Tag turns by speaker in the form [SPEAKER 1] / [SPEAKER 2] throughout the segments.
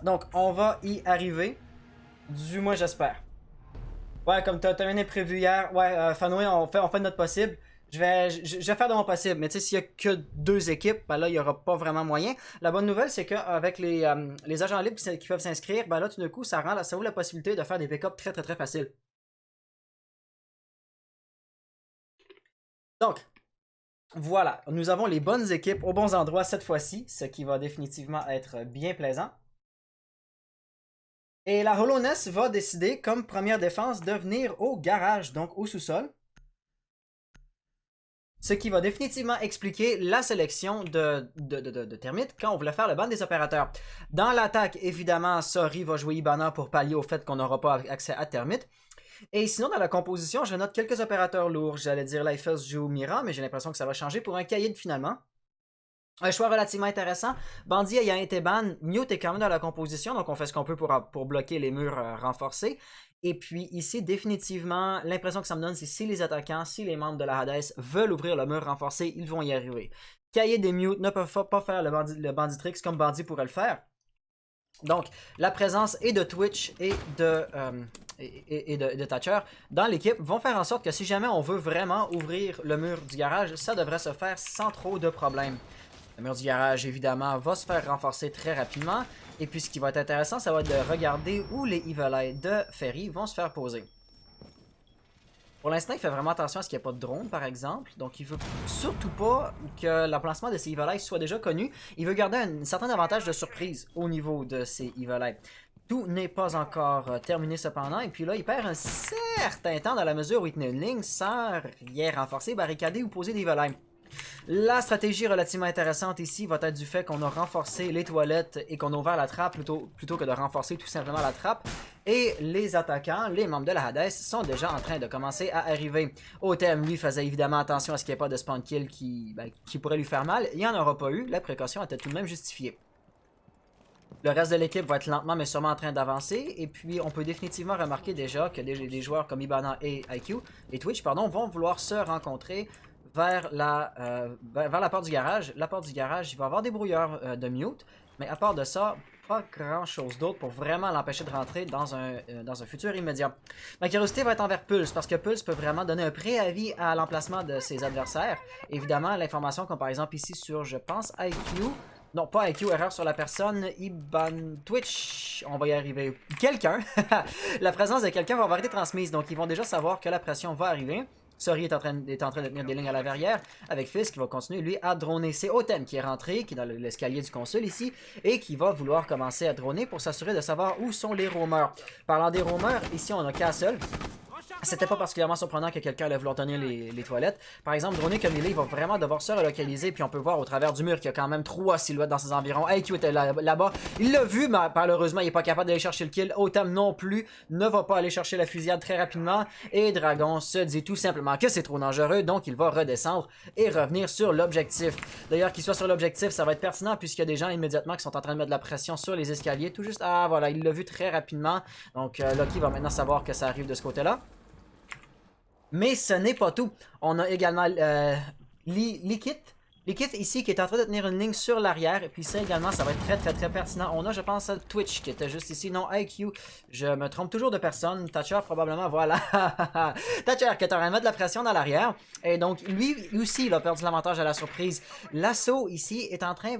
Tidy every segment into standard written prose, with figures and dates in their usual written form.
[SPEAKER 1] Donc, on va y arriver. Du moins, j'espère. Ouais, comme t'as terminé prévu hier. Ouais, Fanoué, on fait de notre possible. Je vais faire de mon possible. Mais tu sais, s'il y a que deux équipes, ben là, il n'y aura pas vraiment moyen. La bonne nouvelle, c'est qu'avec les agents libres qui peuvent s'inscrire, ben là, tout d'un coup, ça ouvre la possibilité de faire des pick-up très, très, très faciles. Donc, voilà. Nous avons les bonnes équipes aux bons endroits cette fois-ci, ce qui va définitivement être bien plaisant. Et la Hollowness va décider, comme première défense, de venir au garage, donc au sous-sol. Ce qui va définitivement expliquer la sélection de termites quand on voulait faire le ban des opérateurs. Dans l'attaque, évidemment, Sori va jouer Ibana pour pallier au fait qu'on n'aura pas accès à termites. Et sinon, dans la composition, je note quelques opérateurs lourds. J'allais dire Lifers joue Mira, mais j'ai l'impression que ça va changer pour un Kaïd finalement. Un choix relativement intéressant. Bandit ayant été ban, Mute est quand même dans la composition, donc on fait ce qu'on peut pour bloquer les murs renforcés. Et puis ici, définitivement, l'impression que ça me donne, c'est si les attaquants, si les membres de la Hades veulent ouvrir le mur renforcé, ils vont y arriver. Kaïd et Mute ne peuvent pas faire le Banditrix comme Bandit pourrait le faire. Donc, la présence et de Twitch et de Thatcher dans l'équipe vont faire en sorte que si jamais on veut vraiment ouvrir le mur du garage, ça devrait se faire sans trop de problèmes. Le mur du garage, évidemment, va se faire renforcer très rapidement. Et puis, ce qui va être intéressant, ça va être de regarder où les Evil Eye de Ferry vont se faire poser. Pour l'instant, il fait vraiment attention à ce qu'il n'y ait pas de drone, par exemple. Donc, il veut surtout pas que l'emplacement de ces Evil Eye soit déjà connu. Il veut garder un certain avantage de surprise au niveau de ces Evil Eye. Tout n'est pas encore terminé cependant. Et puis là, il perd un certain temps dans la mesure où il tenait une ligne sans rien renforcer, barricader ou poser des Evil Eye. La stratégie relativement intéressante ici va être du fait qu'on a renforcé les toilettes et qu'on a ouvert la trappe plutôt que de renforcer tout simplement la trappe. Et les attaquants, les membres de la Hades, sont déjà en train de commencer à arriver. Otem, lui, faisait évidemment attention à ce qu'il n'y ait pas de spawn kill qui pourrait lui faire mal. Il n'y en aura pas eu, la précaution était tout de même justifiée. Le reste de l'équipe va être lentement mais sûrement en train d'avancer. Et puis on peut définitivement remarquer déjà que des joueurs comme Ibana et IQ et Twitch vont vouloir se rencontrer vers la porte du garage. La porte du garage, il va y avoir des brouilleurs de mute. Mais à part de ça, pas grand chose d'autre pour vraiment l'empêcher de rentrer dans un futur immédiat. Ma curiosité va être envers Pulse, parce que Pulse peut vraiment donner un préavis à l'emplacement de ses adversaires. Évidemment, l'information comme par exemple ici sur, je pense, IQ. Non, pas IQ, erreur sur la personne. Iban Twitch, on va y arriver. Quelqu'un. La présence de quelqu'un va avoir été transmise, donc ils vont déjà savoir que la pression va arriver. Sori est en train de tenir des lignes à la verrière, avec Fizz qui va continuer, lui, à droner. C'est Otem qui est rentré, qui est dans l'escalier du console ici, et qui va vouloir commencer à droner pour s'assurer de savoir où sont les roamers. Parlant des roamers, ici on a Castle. C'était pas particulièrement surprenant que quelqu'un allait vouloir tenir les toilettes. Par exemple, droner comme il est, il va vraiment devoir se relocaliser. Puis on peut voir au travers du mur qu'il y a quand même 3 silhouettes dans ses environs. IQ était là-bas. Il l'a vu, mais malheureusement, il n'est pas capable d'aller chercher le kill. Otam non plus ne va pas aller chercher la fusillade très rapidement. Et Dragon se dit tout simplement que c'est trop dangereux. Donc il va redescendre et revenir sur l'objectif. D'ailleurs, qu'il soit sur l'objectif, ça va être pertinent puisqu'il y a des gens immédiatement qui sont en train de mettre de la pression sur les escaliers. Tout juste, ah voilà, il l'a vu très rapidement. Donc Lucky va maintenant savoir que ça arrive de ce côté-là. Mais ce n'est pas tout. On a également Likit ici qui est en train de tenir une ligne sur l'arrière. Et puis ça également, ça va être très très très pertinent. On a, je pense, Twitch qui était juste ici. Non, IQ, je me trompe toujours de personne. Thatcher probablement, voilà. Thatcher qui est en train de mettre de la pression dans l'arrière. Et donc lui aussi, il a perdu l'avantage à la surprise. L'assaut ici est en train...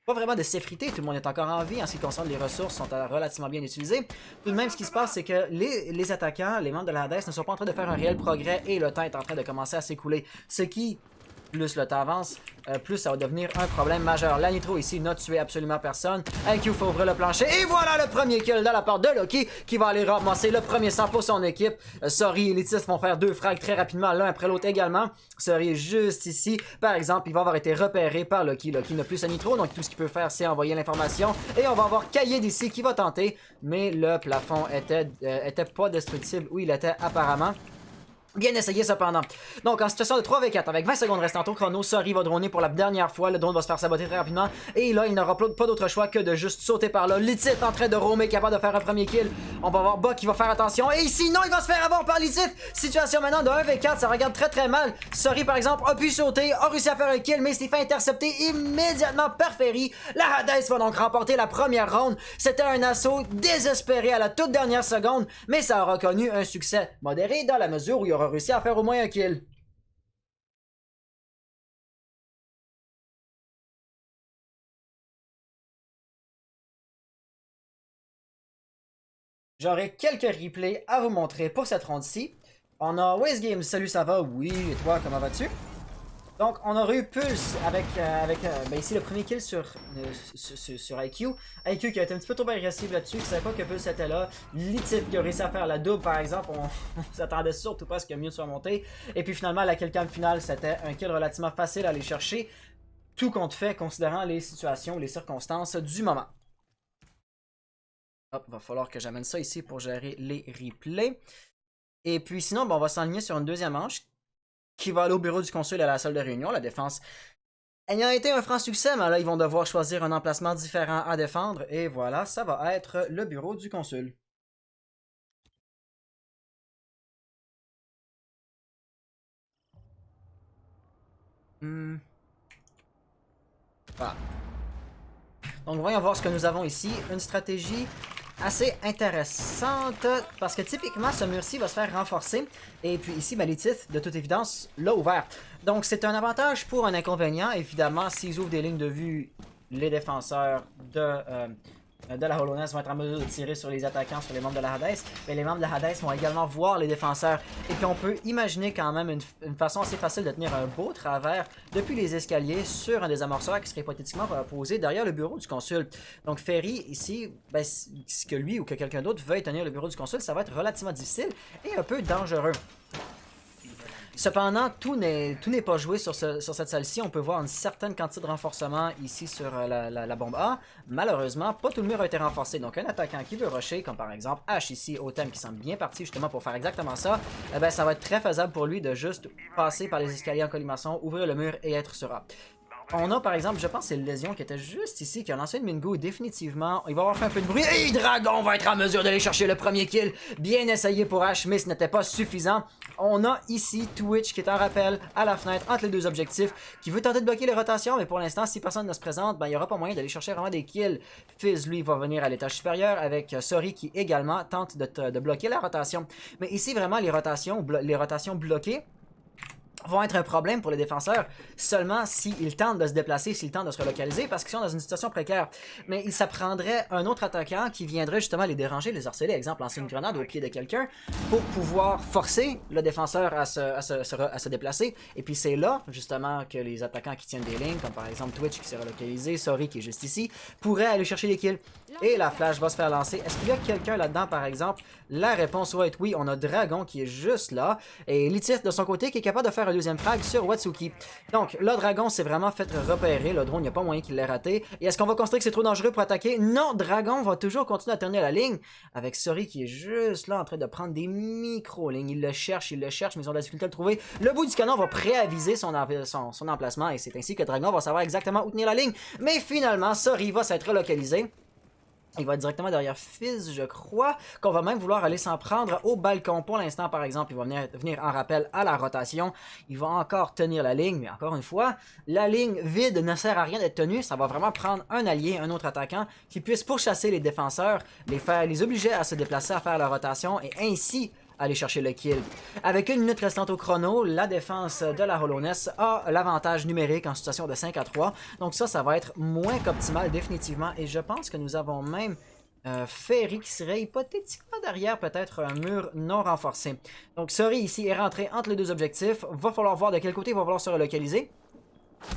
[SPEAKER 1] pas vraiment de s'effriter, tout le monde est encore en vie en ce qui concerne les ressources sont relativement bien utilisées. Tout de même, ce qui se passe, c'est que les attaquants, les membres de la Hades ne sont pas en train de faire un réel progrès et le temps est en train de commencer à s'écouler. Ce qui, plus le temps avance, plus ça va devenir un problème majeur. La Nitro ici n'a tué absolument personne. IQ faut ouvrir le plancher. Et voilà le premier kill de la part de Loki qui va aller ramasser le premier sang pour son équipe. Sori et Letis vont faire 2 frags très rapidement, l'un après l'autre également. Sori est juste ici. Par exemple, il va avoir été repéré par Loki. Loki n'a plus sa Nitro, donc tout ce qu'il peut faire, c'est envoyer l'information. Et on va avoir Kaïd ici qui va tenter. Mais le plafond était pas destructible où il était apparemment. Bien essayé cependant. Donc en situation de 3v4 avec 20 secondes restantes au chrono, Sori va droner pour la dernière fois. Le drone va se faire saboter très rapidement. Et là, il n'aura pas d'autre choix que de juste sauter par là. Litif en train de roamer, capable de faire un premier kill. On va voir Buck qui va faire attention. Et sinon, il va se faire avoir par Litif. Situation maintenant de 1v4, ça regarde très mal. Sori par exemple a pu sauter, a réussi à faire un kill, mais s'est fait intercepter immédiatement par Ferry. La Hades va donc remporter la première round. C'était un assaut désespéré à la toute dernière seconde, mais ça aura connu un succès modéré dans la mesure où il aura réussi à faire au moins un kill. J'aurai quelques replays à vous montrer pour cette ronde-ci. On a Waze Games, salut ça va? Oui, et toi, comment vas-tu? Donc, on aurait eu Pulse avec ben ici le premier kill sur IQ. IQ qui a été un petit peu trop agressif là-dessus, qui savait pas que Pulse était là. Litif qui a réussi à faire la double par exemple, on s'attendait surtout pas à ce que mieux soit monté. Et puis finalement, la kill cam finale, c'était un kill relativement facile à aller chercher. Tout compte fait, considérant les situations, les circonstances du moment. Hop, va falloir que j'amène ça ici pour gérer les replays. Et puis sinon, ben, on va s'enligner sur une deuxième manche qui va aller au bureau du consul et à la salle de réunion. La défense ayant été un franc succès, mais là, ils vont devoir choisir un emplacement différent à défendre. Et voilà, ça va être le bureau du consul. Voilà. Donc, voyons voir ce que nous avons ici. Une stratégie assez intéressante parce que typiquement ce mur-ci va se faire renforcer et puis ici Litif de toute évidence l'a ouvert. Donc c'est un avantage pour un inconvénient évidemment s'ils ouvrent des lignes de vue, les défenseurs de la Hollowness vont être en mesure de tirer sur les attaquants, sur les membres de la Hades, mais les membres de la Hades vont également voir les défenseurs. Et puis on peut imaginer quand même une façon assez facile de tenir un beau travers depuis les escaliers sur un des amorceurs qui serait hypothétiquement posé derrière le bureau du consul. Donc Ferry ici, ben, que lui ou que quelqu'un d'autre veuille tenir le bureau du consul, ça va être relativement difficile et un peu dangereux. Cependant, tout n'est pas joué sur cette salle-ci. On peut voir une certaine quantité de renforcement ici sur la bombe A. Malheureusement, pas tout le mur a été renforcé. Donc un attaquant qui veut rusher, comme par exemple H ici, au thème qui semble bien parti justement pour faire exactement ça, eh ben, ça va être très faisable pour lui de juste passer par les escaliers en colimaçon, ouvrir le mur et être sur A. On a par exemple, je pense c'est Lésion qui était juste ici, qui a lancé une Mingo définitivement. Il va avoir fait un peu de bruit. Et Dragon va être en mesure d'aller chercher le premier kill. Bien essayé pour H, mais ce n'était pas suffisant. On a ici Twitch qui est en rappel à la fenêtre entre les deux objectifs, qui veut tenter de bloquer les rotations, mais pour l'instant, si personne ne se présente, ben, il n'y aura pas moyen d'aller chercher vraiment des kills. Fizz, lui, va venir à l'étage supérieur avec Sori qui également tente de bloquer la rotation. Mais ici, vraiment, les rotations bloquées vont être un problème pour les défenseurs seulement s'ils tentent de se déplacer, s'ils tentent de se relocaliser, parce qu'ils sont dans une situation précaire. Mais ça prendrait un autre attaquant qui viendrait justement les déranger, les harceler, exemple lancer une grenade au pied de quelqu'un, pour pouvoir forcer le défenseur à se déplacer. Et puis c'est là, justement, que les attaquants qui tiennent des lignes, comme par exemple Twitch qui s'est relocalisé, Sori qui est juste ici, pourraient aller chercher les kills. Et la flash va se faire lancer. Est-ce qu'il y a quelqu'un là-dedans, par exemple? La réponse va être oui. On a Dragon qui est juste là. Et Litif, de son côté, qui est capable de faire un deuxième frag sur Watsuki. Donc, là, Dragon s'est vraiment fait repérer. Le drone, il n'y a pas moyen qu'il l'ait raté. Et est-ce qu'on va considérer que c'est trop dangereux pour attaquer? Non, Dragon va toujours continuer à tenir la ligne. Avec Sori qui est juste là en train de prendre des micro-lignes. Il le cherche, mais ils ont de la difficulté à le trouver. Le bout du canon va préaviser son emplacement. Et c'est ainsi que Dragon va savoir exactement où tenir la ligne. Mais finalement, Sori va s'être relocalisé. Il va être directement derrière Fizz, je crois, qu'on va même vouloir aller s'en prendre au balcon. Pour l'instant, par exemple, il va venir en rappel à la rotation. Il va encore tenir la ligne, mais encore une fois, la ligne vide ne sert à rien d'être tenue. Ça va vraiment prendre un allié, un autre attaquant, qui puisse pourchasser les défenseurs, les obliger à se déplacer, à faire la rotation, et ainsi aller chercher le kill. Avec une minute restante au chrono, la défense de la Hollowness a l'avantage numérique en situation de 5 à 3. Donc ça va être moins qu'optimal définitivement. Et je pense que nous avons même Ferry qui serait hypothétiquement derrière peut-être un mur non renforcé. Donc Sori ici est rentré entre les deux objectifs. Va falloir voir de quel côté il va falloir se relocaliser.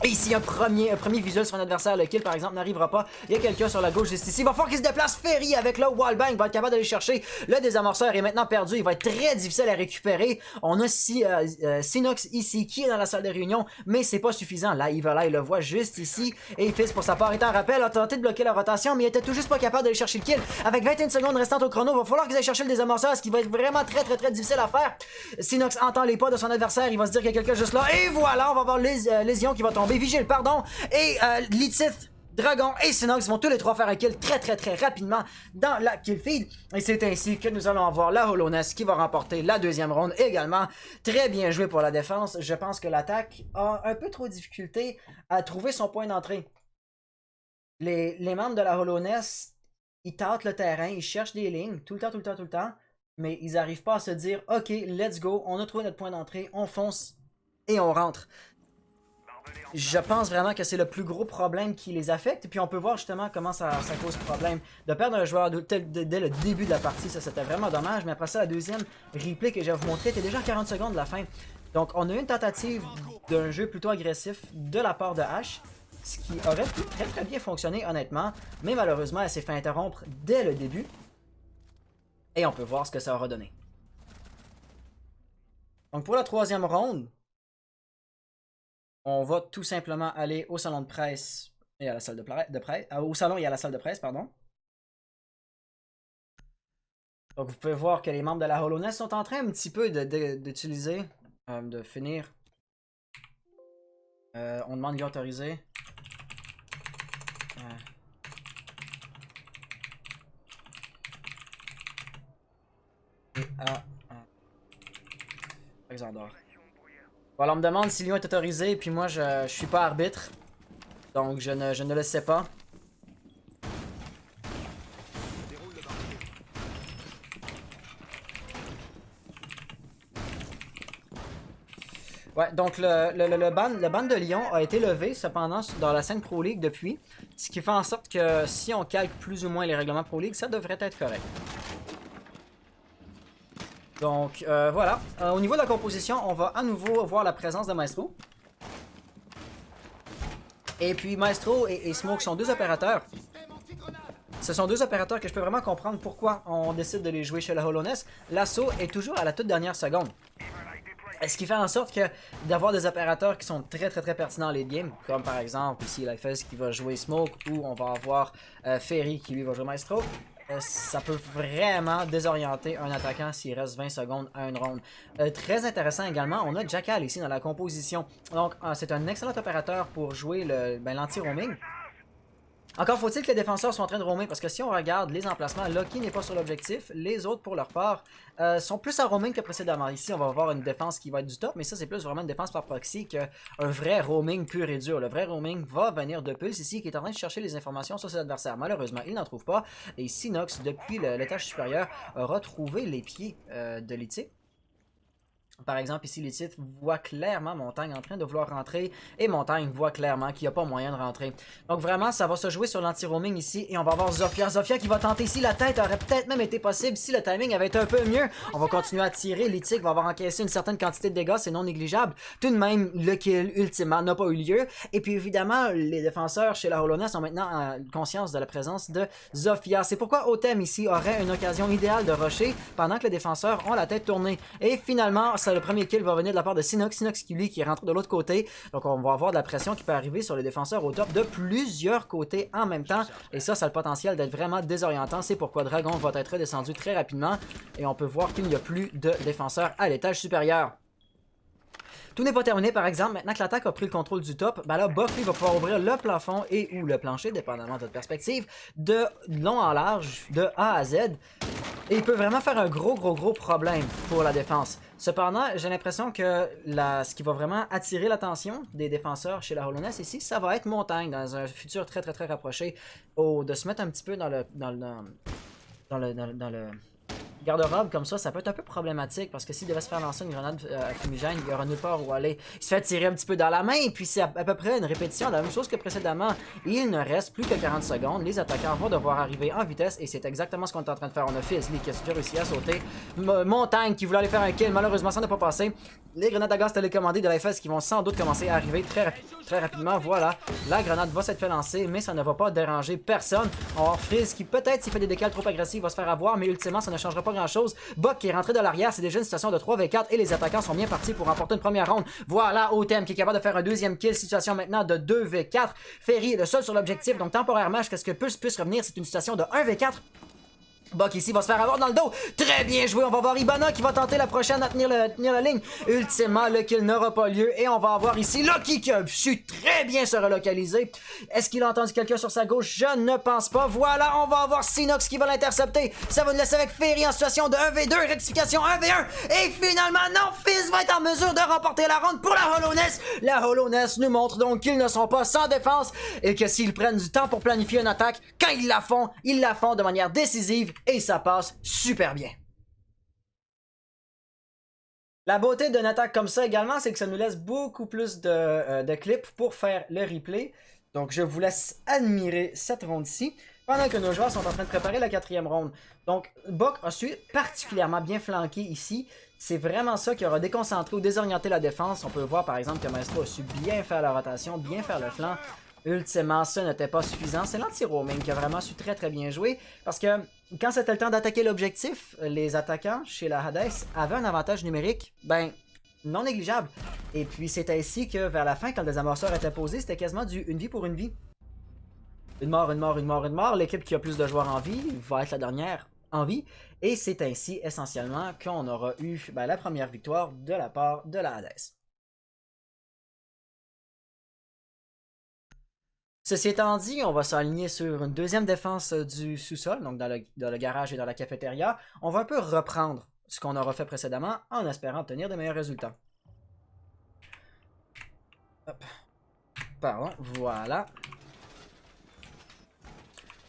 [SPEAKER 1] Et ici, un premier visuel sur un adversaire, le kill par exemple n'arrivera pas. Il y a quelqu'un sur la gauche juste ici. Il va falloir qu'il se déplace. Ferry avec le wallbang va être capable d'aller chercher. Le désamorceur est maintenant perdu. Il va être très difficile à récupérer. On a Sinox ici qui est dans la salle de réunion, mais c'est pas suffisant. Là, il le voit juste ici. Et Fizz pour sa part est en rappel, a tenté de bloquer la rotation, mais il était tout juste pas capable d'aller chercher le kill. Avec 21 secondes restantes au chrono, il va falloir qu'ils aillent chercher le désamorceur, ce qui va être vraiment très difficile à faire. Sinox entend les pas de son adversaire. Il va se dire qu'il y a quelqu'un juste là. Et voilà, on va voir Lésion qui va tomber. Vigile, pardon. Et Lithith, Dragon et Sinox vont tous les trois faire un kill très rapidement dans la kill feed. Et c'est ainsi que nous allons avoir la Hollowness qui va remporter la deuxième ronde également. Très bien joué pour la défense. Je pense que l'attaque a un peu trop de difficulté à trouver son point d'entrée. Les membres de la Hollowness, ils tâtent le terrain, ils cherchent des lignes tout le temps. Mais ils n'arrivent pas à se dire, ok, let's go, on a trouvé notre point d'entrée, on fonce et on rentre. Je pense vraiment que c'est le plus gros problème qui les affecte. Et puis on peut voir justement comment ça cause problème. De perdre un joueur dès le début de la partie, ça c'était vraiment dommage. Mais après ça, la deuxième replay que je vais vous montrer était déjà à 40 secondes de la fin. Donc on a eu une tentative d'un jeu plutôt agressif de la part de Ash. Ce qui aurait pu très bien fonctionner honnêtement. Mais malheureusement, elle s'est fait interrompre dès le début. Et on peut voir ce que ça aura donné. Donc pour la troisième ronde, on va tout simplement aller au salon de presse et à la salle de presse. Au salon et à la salle de presse, pardon. Donc vous pouvez voir que les membres de la Hollowness sont en train un petit peu d'utiliser, de finir. On demande de lui autoriser. Alexander. Voilà, on me demande si Lyon est autorisé, puis moi je suis pas arbitre. Donc je ne le sais pas. Ouais, donc le ban de Lyon a été levé cependant dans la scène Pro League depuis. Ce qui fait en sorte que si on calque plus ou moins les règlements Pro League, ça devrait être correct. Donc voilà, au niveau de la composition, on va à nouveau voir la présence de Maestro. Et puis Maestro et Smoke sont deux opérateurs. Ce sont deux opérateurs que je peux vraiment comprendre pourquoi on décide de les jouer chez la Hollowness. L'assaut est toujours à la toute dernière seconde. Ce qui fait en sorte que d'avoir des opérateurs qui sont très pertinents en late game, comme par exemple ici Lifez qui va jouer Smoke, ou on va avoir Ferry qui lui va jouer Maestro. Ça peut vraiment désorienter un attaquant s'il reste 20 secondes à une ronde. Très intéressant également, on a Jackal ici dans la composition. Donc c'est un excellent opérateur pour jouer l'anti-roaming. Encore faut-il que les défenseurs soient en train de roamer, parce que si on regarde les emplacements, Lucky n'est pas sur l'objectif, les autres pour leur part sont plus à roaming que précédemment. Ici on va avoir une défense qui va être du top, mais ça c'est plus vraiment une défense par proxy qu'un vrai roaming pur et dur. Le vrai roaming va venir de Pulse ici, qui est en train de chercher les informations sur ses adversaires. Malheureusement il n'en trouve pas, et Sinox depuis l'étage supérieur aura trouvé les pieds de Lithith. Par exemple, ici, Lithith voit clairement Montagne en train de vouloir rentrer et Montagne voit clairement qu'il n'y a pas moyen de rentrer. Donc vraiment, ça va se jouer sur l'anti-roaming ici et on va avoir Zofia. Zofia qui va tenter ici, la tête aurait peut-être même été possible si le timing avait été un peu mieux. On va continuer à tirer, Lithith va avoir encaissé une certaine quantité de dégâts, c'est non négligeable. Tout de même, le kill ultimement n'a pas eu lieu. Et puis évidemment, les défenseurs chez la Hollowness ont maintenant conscience de la présence de Zofia. C'est pourquoi Otem ici aurait une occasion idéale de rusher pendant que les défenseurs ont la tête tournée. Et finalement, le premier kill va venir de la part de Sinox. Sinox qui lui qui rentre de l'autre côté. Donc on va avoir de la pression qui peut arriver sur les défenseurs au top de plusieurs côtés en même temps. Et ça a le potentiel d'être vraiment désorientant. C'est pourquoi Dragon va être redescendu très rapidement. Et on peut voir qu'il n'y a plus de défenseurs à l'étage supérieur. Tout n'est pas terminé, par exemple, maintenant que l'attaque a pris le contrôle du top, ben là, Buffy va pouvoir ouvrir le plafond et ou le plancher, dépendamment de votre perspective, de long en large, de A à Z. Et il peut vraiment faire un gros problème pour la défense. Cependant, j'ai l'impression que ce qui va vraiment attirer l'attention des défenseurs chez la Hollowness ici, ça va être Montagne dans un futur très rapproché, de se mettre un petit peu dans le garde-robe comme ça peut être un peu problématique parce que s'il devait se faire lancer une grenade fumigène, il y aura nulle part où aller. Il se fait tirer un petit peu dans la main et puis c'est à peu près une répétition de la même chose que précédemment. Il ne reste plus que 40 secondes. Les attaquants vont devoir arriver en vitesse et c'est exactement ce qu'on est en train de faire. On a Fizzly qui a réussi à sauter. Montagne qui voulait aller faire un kill. Malheureusement, ça n'a pas passé. Les grenades à gaz télécommandées de la FS qui vont sans doute commencer à arriver très rapidement. Voilà, la grenade va s'être fait lancer, mais ça ne va pas déranger personne. On va avoir Frizz qui peut-être s'il fait des décals trop agressifs va se faire avoir, mais ultimement ça ne changera pas grand chose. Buck qui est rentré de l'arrière, c'est déjà une situation de 3v4 et les attaquants sont bien partis pour remporter une première ronde. Voilà Otem qui est capable de faire un deuxième kill, situation maintenant de 2v4. Ferry est le seul sur l'objectif, donc temporairement jusqu'à ce que Pulse puisse revenir, c'est une situation de 1v4. Buck ici va se faire avoir dans le dos. Très bien joué. On va voir Ibana qui va tenter la prochaine à tenir la ligne. Ultimement, le kill n'aura pas lieu. Et on va avoir ici Lucky qui a su très bien se relocaliser. Est-ce qu'il a entendu quelqu'un sur sa gauche? Je ne pense pas. Voilà, on va avoir Sinox qui va l'intercepter. Ça va nous laisser avec Ferry en situation de 1v2. Rectification 1v1. Et finalement, non, Fizz va être en mesure de remporter la ronde pour la Hollowness. La Hollowness nous montre donc qu'ils ne sont pas sans défense et que s'ils prennent du temps pour planifier une attaque, quand ils la font de manière décisive. Et ça passe super bien. La beauté d'une attaque comme ça également, c'est que ça nous laisse beaucoup plus de clips pour faire le replay. Donc je vous laisse admirer cette ronde-ci pendant que nos joueurs sont en train de préparer la 4e ronde. Donc Buck a su particulièrement bien flanquer ici. C'est vraiment ça qui aura déconcentré ou désorienté la défense. On peut voir par exemple que Maestro a su bien faire la rotation, bien faire le flanc. Ultimement, ça n'était pas suffisant. C'est l'anti-roaming qui a vraiment su très bien jouer. Parce que quand c'était le temps d'attaquer l'objectif, les attaquants chez la Hades avaient un avantage numérique, non négligeable. Et puis c'est ainsi que vers la fin, quand le désamorceur était posé, c'était quasiment du une vie pour une vie. Une mort. L'équipe qui a plus de joueurs en vie va être la dernière en vie. Et c'est ainsi essentiellement qu'on aura eu la première victoire de la part de la Hades. Ceci étant dit, on va s'aligner sur une deuxième défense du sous-sol, donc dans le garage et dans la cafétéria. On va un peu reprendre ce qu'on aura fait précédemment en espérant obtenir de meilleurs résultats. Hop. Pardon, voilà.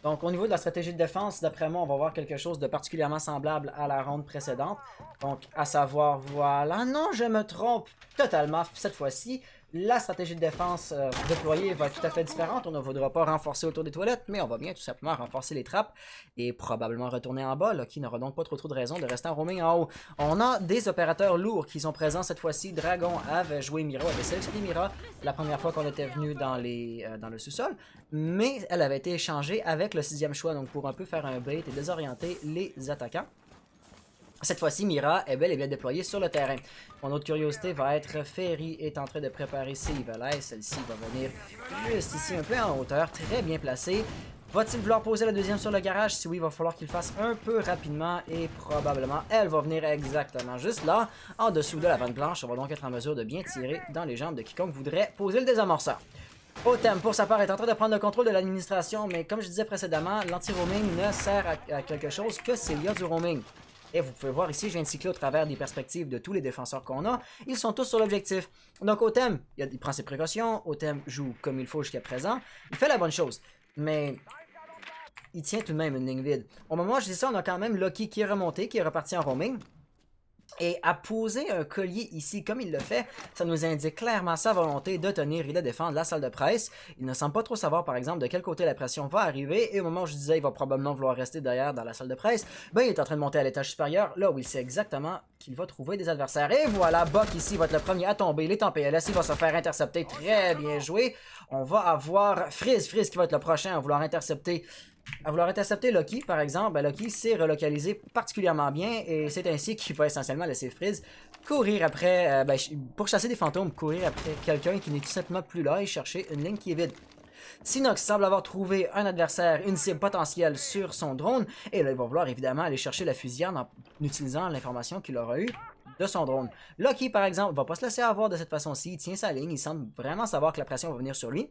[SPEAKER 1] Donc au niveau de la stratégie de défense, d'après moi, on va voir quelque chose de particulièrement semblable à la ronde précédente. Donc à savoir, voilà, non, je me trompe totalement cette fois-ci. La stratégie de défense déployée va être tout à fait différente. On ne voudra pas renforcer autour des toilettes, mais on va bien tout simplement renforcer les trappes et probablement retourner en bas, qui n'aura donc pas trop de raison de rester en roaming en haut. On a des opérateurs lourds qui sont présents cette fois-ci. Dragon avait joué Mira, avait sélectionné Mira la première fois qu'on était venu dans le sous-sol, mais elle avait été échangée avec le 6e choix, donc pour un peu faire un bait et désorienter les attaquants. Cette fois-ci, Mira est bel et bien déployée sur le terrain. Mon autre curiosité va être Ferry est en train de préparer ses Ivelais. Celle-ci va venir juste ici un peu en hauteur, très bien placée. Va-t-il vouloir poser la deuxième sur le garage? Si oui, il va falloir qu'il le fasse un peu rapidement et probablement elle va venir exactement juste là, en dessous de la vanne blanche. On va donc être en mesure de bien tirer dans les jambes de quiconque voudrait poser le désamorceur. Otem, pour sa part, est en train de prendre le contrôle de l'administration, mais comme je disais précédemment, l'anti-roaming ne sert à quelque chose que s'il y a du roaming. Et vous pouvez voir ici, je viens de cycler au travers des perspectives de tous les défenseurs qu'on a. Ils sont tous sur l'objectif. Donc Otem, il prend ses précautions. Otem joue comme il faut jusqu'à présent. Il fait la bonne chose. Mais il tient tout de même une ligne vide. Au moment où je dis ça, on a quand même Lucky qui est remonté, qui est reparti en roaming. Et à poser un collier ici, comme il le fait, ça nous indique clairement sa volonté de tenir et de défendre la salle de presse. Il ne semble pas trop savoir, par exemple, de quel côté la pression va arriver. Et au moment où je disais il va probablement vouloir rester derrière dans la salle de presse, il est en train de monter à l'étage supérieur, là où il sait exactement qu'il va trouver des adversaires. Et voilà, Buck ici va être le premier à tomber. Il est en PLS, il va se faire intercepter. Très bien joué. On va avoir Frizz qui va être le prochain à vouloir intercepter Lucky, par exemple. Lucky s'est relocalisé particulièrement bien et c'est ainsi qu'il va essentiellement laisser Frizz courir après, pour chasser des fantômes, courir après quelqu'un qui n'est tout simplement plus là et chercher une ligne qui est vide. Sinox semble avoir trouvé un adversaire, une cible potentielle sur son drone et là il va vouloir évidemment aller chercher la fusillade en utilisant l'information qu'il aura eue de son drone. Lucky, par exemple, va pas se laisser avoir de cette façon-ci, il tient sa ligne, il semble vraiment savoir que la pression va venir sur lui.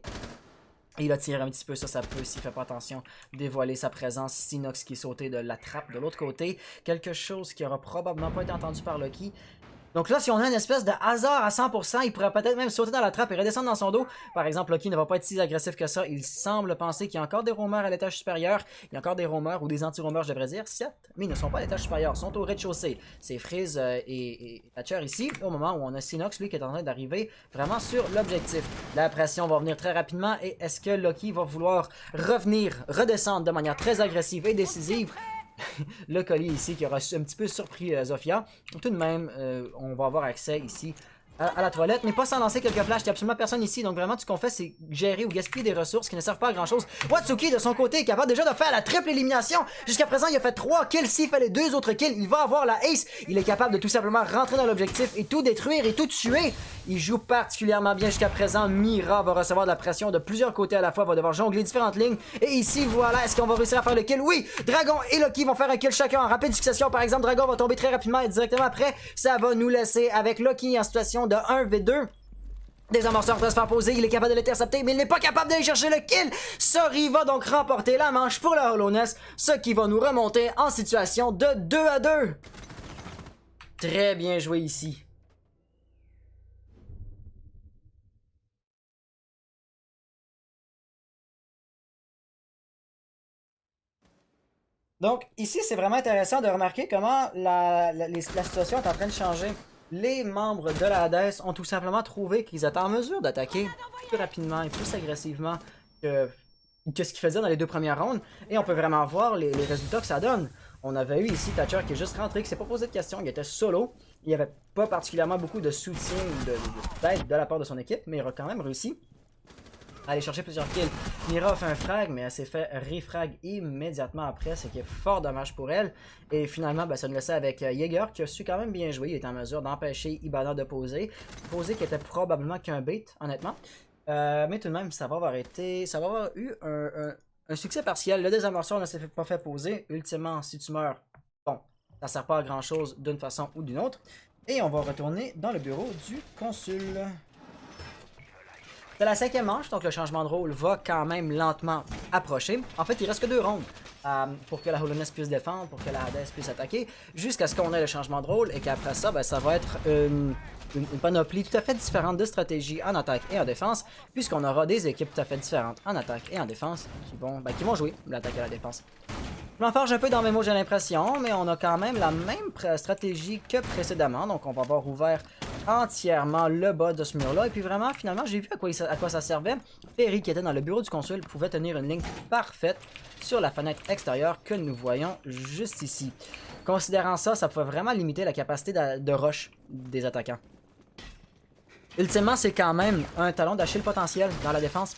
[SPEAKER 1] Et il a tiré un petit peu, ça peut, s'il fait pas attention, dévoiler sa présence. Sinox qui est sauté de la trappe de l'autre côté. Quelque chose qui aura probablement pas été entendu par Lucky. Donc là, si on a une espèce de hasard à 100%, il pourrait peut-être même sauter dans la trappe et redescendre dans son dos. Par exemple, Loki ne va pas être si agressif que ça. Il semble penser qu'il y a encore des roamers à l'étage supérieur. Il y a encore des roamers ou des anti-roamers, je devrais dire, certes, mais ils ne sont pas à l'étage supérieur, ils sont au rez-de-chaussée. C'est Freeze et Thatcher ici, au moment où on a Sinox, lui, qui est en train d'arriver vraiment sur l'objectif. La pression va venir très rapidement et est-ce que Loki va vouloir revenir, redescendre de manière très agressive et décisive? Le colis ici qui aura un petit peu surpris Zofia. Tout de même, on va avoir accès ici à la toilette, mais pas sans lancer quelques flashs. Il n'y a absolument personne ici, donc vraiment tout ce qu'on fait, c'est gérer ou gaspiller des ressources qui ne servent pas à grand chose. Watsuki, de son côté, est capable déjà de faire la triple élimination. Jusqu'à présent, il a fait 3 kills. S'il fait les 2 autres kills, il va avoir la ace. Il est capable de tout simplement rentrer dans l'objectif et tout détruire et tout tuer. Il joue particulièrement bien jusqu'à présent. Mira va recevoir de la pression de plusieurs côtés à la fois, va devoir jongler différentes lignes. Et ici, voilà, est-ce qu'on va réussir à faire le kill? Oui, Dragon et Loki vont faire un kill chacun en rapide succession. Par exemple, Dragon va tomber très rapidement et directement après, ça va nous laisser avec Loki en situation de 1v2. Des amorceurs doivent se faire poser, il est capable de l'intercepter, mais il n'est pas capable d'aller chercher le kill. Sori va donc remporter la manche pour la Hollowness, ce qui va nous remonter en situation de 2-2. Très bien joué ici. Donc, ici, c'est vraiment intéressant de remarquer comment la situation est en train de changer. Les membres de la Hades ont tout simplement trouvé qu'ils étaient en mesure d'attaquer plus rapidement et plus agressivement que ce qu'ils faisaient dans les 2 premières rondes. Et on peut vraiment voir les résultats que ça donne. On avait eu ici Thatcher qui est juste rentré, qui s'est pas posé de questions, il était solo. Il n'y avait pas particulièrement beaucoup de soutien ou d'aide de la part de son équipe, mais il a quand même réussi à aller chercher plusieurs kills. Mira a fait un frag, mais elle s'est fait refrag immédiatement après, ce qui est fort dommage pour elle. Et finalement, ben, ça nous laissait avec Jaeger, qui a su quand même bien jouer. Il est en mesure d'empêcher Hibana de poser. Poser qui était probablement qu'un bait, honnêtement. Mais tout de même, ça va avoir été... Ça va avoir eu un succès partiel. Le désamorceur ne s'est pas fait poser. Ultimement, si tu meurs, bon, ça sert pas à grand chose d'une façon ou d'une autre. Et on va retourner dans le bureau du consul. C'est la 5e manche, donc le changement de rôle va quand même lentement approcher. En fait, il reste que 2 rondes pour que la Hollowness puisse défendre, pour que la Hades puisse attaquer, jusqu'à ce qu'on ait le changement de rôle et qu'après ça, ben, ça va être une panoplie tout à fait différente de stratégies en attaque et en défense, puisqu'on aura des équipes tout à fait différentes en attaque et en défense qui vont jouer l'attaque et la défense. Je m'enfarge un peu dans mes mots, j'ai l'impression, mais on a quand même la même stratégie que précédemment, donc on va avoir ouvert entièrement le bas de ce mur-là, et puis vraiment, finalement, j'ai vu à quoi ça servait. Ferry, qui était dans le bureau du consul, pouvait tenir une ligne parfaite sur la fenêtre extérieure que nous voyons juste ici. Considérant ça, ça pouvait vraiment limiter la capacité de rush des attaquants. Ultimement, c'est quand même un talon d'Achille potentiel dans la défense,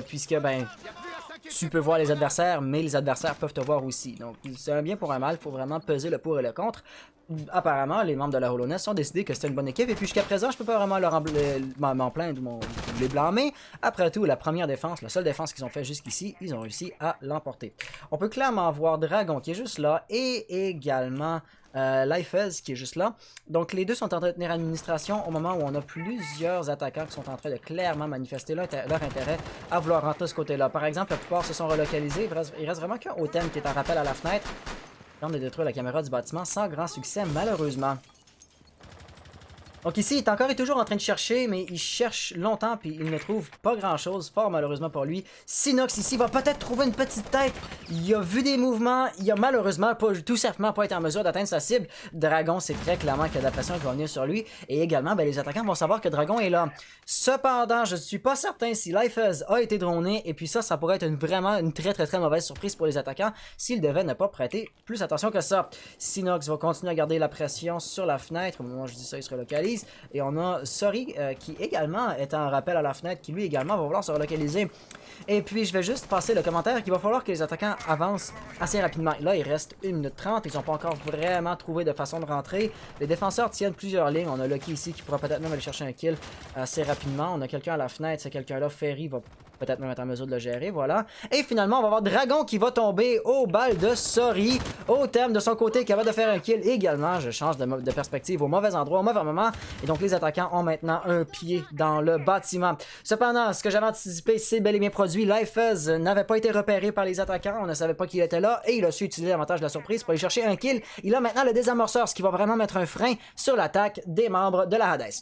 [SPEAKER 1] puisque, ben... tu peux voir les adversaires, mais les adversaires peuvent te voir aussi. Donc, c'est un bien pour un mal, il faut vraiment peser le pour et le contre. Apparemment, les membres de la Hollowness ont décidé que c'était une bonne équipe, et puis jusqu'à présent, je peux pas vraiment m'en plaindre ou les blâmer. Après tout, la première défense, la seule défense qu'ils ont fait jusqu'ici, ils ont réussi à l'emporter. On peut clairement voir Dragon qui est juste là, et également... Lifez qui est juste là. Donc les deux sont en train de tenir administration au moment où on a plusieurs attaquants qui sont en train de clairement manifester leur intérêt à vouloir rentrer de ce côté-là. Par exemple, la plupart se sont relocalisés. Il reste vraiment qu'un Otem qui est en rappel à la fenêtre. Il tente de détruire la caméra du bâtiment sans grand succès malheureusement. Donc ici, il est encore et toujours en train de chercher, mais il cherche longtemps puis il ne trouve pas grand-chose, fort malheureusement pour lui. Sinox ici va peut-être trouver une petite tête. Il a vu des mouvements, il a malheureusement tout simplement pas été en mesure d'atteindre sa cible. Dragon, c'est très clairement qu'il y a de la pression qui va venir sur lui. Et également, ben, les attaquants vont savoir que Dragon est là. Cependant, je ne suis pas certain si Lifez a été droné, et puis ça pourrait être vraiment une très mauvaise surprise pour les attaquants s'ils devaient ne pas prêter plus attention que ça. Sinox va continuer à garder la pression sur la fenêtre. Au moment où je dis ça, il se relocalise. Et on a Sori qui également est en rappel à la fenêtre, qui lui également va vouloir se relocaliser. Et puis je vais juste passer le commentaire qu'il va falloir que les attaquants avancent assez rapidement. Là, il reste 1 minute 30, ils n'ont pas encore vraiment trouvé de façon de rentrer. Les défenseurs tiennent plusieurs lignes. On a Loki ici qui pourra peut-être même aller chercher un kill assez rapidement. On a quelqu'un à la fenêtre, c'est quelqu'un là. Ferry va peut-être même être en mesure de le gérer, voilà. Et finalement, on va avoir Dragon qui va tomber au bal de Sori. Autem de son côté qui va de faire un kill également. Je change de perspective au mauvais endroit, au mauvais moment. Et donc les attaquants ont maintenant un pied dans le bâtiment. Cependant, ce que j'avais anticipé, c'est bel et bien produit. Lifez n'avait pas été repéré par les attaquants. On ne savait pas qu'il était là. Et il a su utiliser l'avantage de la surprise pour aller chercher un kill. Il a maintenant le désamorceur, ce qui va vraiment mettre un frein sur l'attaque des membres de la Hades.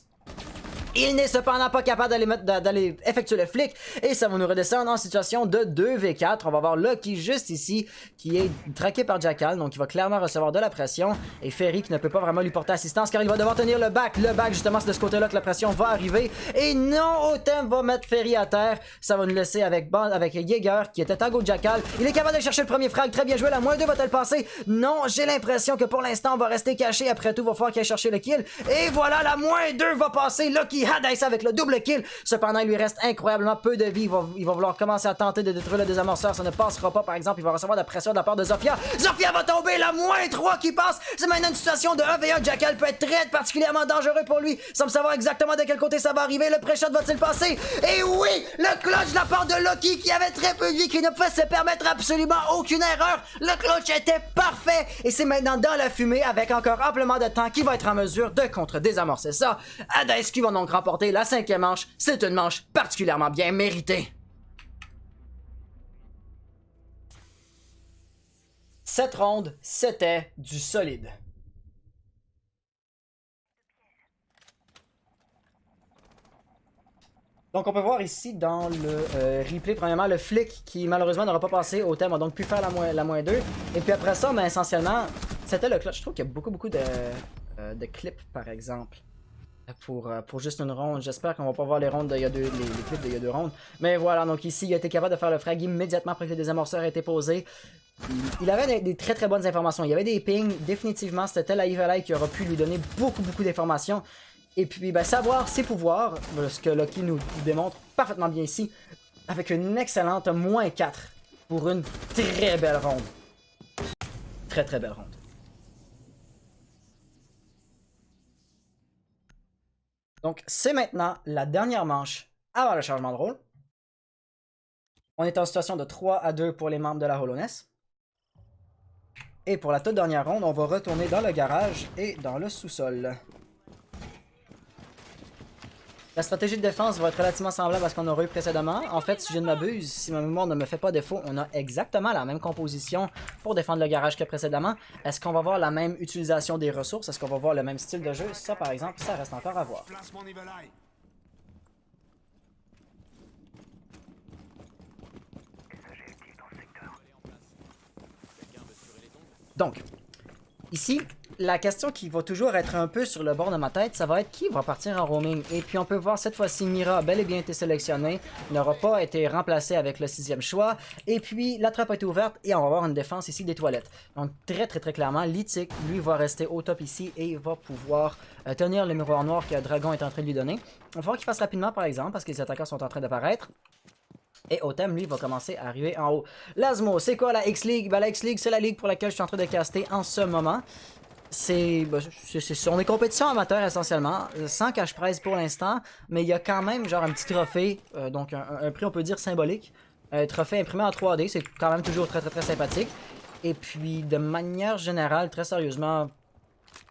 [SPEAKER 1] Il n'est cependant pas capable d'aller effectuer le flic et ça va nous redescendre en situation de 2v4. On va voir Lucky juste ici qui est traqué par Jackal, donc il va clairement recevoir de la pression et Ferry qui ne peut pas vraiment lui porter assistance car il va devoir tenir le back. Le back justement c'est de ce côté-là que la pression va arriver et non, Autem va mettre Ferry à terre. Ça va nous laisser avec Jaeger qui était tango Jackal. Il est capable de chercher le premier frag, très bien joué, la -2 va-t-elle passer? Non, j'ai l'impression que pour l'instant on va rester caché, après tout il va falloir qu'il aille chercher le kill et voilà, la -2 va passer. Lucky Hades avec le double kill. Cependant, il lui reste incroyablement peu de vie. Il va vouloir commencer à tenter de détruire le désamorceur. Ça ne passera pas, par exemple. Il va recevoir de la pression de la part de Zofia. Zofia va tomber, la -3 qui passe. C'est maintenant une situation de 1v1. Jackal peut être très particulièrement dangereux pour lui. Sans savoir exactement de quel côté ça va arriver. Le pré-shot va-t-il passer? Et oui, le clutch de la part de Lucky qui avait très peu de vie, qui ne pouvait se permettre absolument aucune erreur. Le clutch était parfait. Et c'est maintenant dans la fumée, avec encore amplement de temps, qu'il va être en mesure de contre-désamorcer ça. Hades qui va donc remporter la 5e manche. C'est une manche particulièrement bien méritée. Cette ronde, c'était du solide. Donc on peut voir ici dans le replay, premièrement, le flic qui malheureusement n'aura pas passé. Autem a donc pu faire la -2. Et puis après ça, ben, essentiellement, c'était le clutch. Je trouve qu'il y a beaucoup de clips, par exemple. Pour juste une ronde. J'espère qu'on va pas voir les rondes les clips d'il y a 2 rondes. Mais voilà, donc ici, il a été capable de faire le frag immédiatement après que le désamorceur ait été posé. Il avait des très bonnes informations. Il y avait des pings, définitivement, c'était la Evil Eye qui aura pu lui donner beaucoup d'informations. Et puis, ben, savoir ses pouvoirs, ce que Lucky nous démontre parfaitement bien ici, avec une excellente -4 pour une très belle ronde. Très belle ronde. Donc, c'est maintenant la dernière manche avant le changement de rôle. On est en situation de 3-2 pour les membres de la Hollowness. Et pour la toute dernière ronde, on va retourner dans le garage et dans le sous-sol. La stratégie de défense va être relativement semblable à ce qu'on aurait eu précédemment. En fait, si je ne m'abuse, si ma mémoire ne me fait pas défaut, on a exactement la même composition pour défendre le garage que précédemment. Est-ce qu'on va voir la même utilisation des ressources? Est-ce qu'on va voir le même style de jeu? Ça, par exemple, ça reste encore à voir. Donc, ici, la question qui va toujours être un peu sur le bord de ma tête, ça va être qui va partir en roaming. Et puis on peut voir cette fois-ci, Mira a bel et bien été sélectionnée, n'aura pas été remplacée avec le 6e choix. Et puis la trappe a été ouverte et on va avoir une défense ici des toilettes. Donc très clairement, Litik, lui, va rester au top ici et il va pouvoir tenir le miroir noir que Dragon est en train de lui donner. On va voir qu'il fasse rapidement par exemple parce que les attaquants sont en train d'apparaître. Et Autem, lui, va commencer à arriver en haut. Lasmo, c'est quoi la X-League? Ben, la X-League, c'est la ligue pour laquelle je suis en train de caster en ce moment. On est compétition amateur essentiellement, sans cache-presse pour l'instant, mais il y a quand même genre un petit trophée, donc un prix on peut dire symbolique. Un trophée imprimé en 3D, c'est quand même toujours très sympathique. Et puis de manière générale, très sérieusement,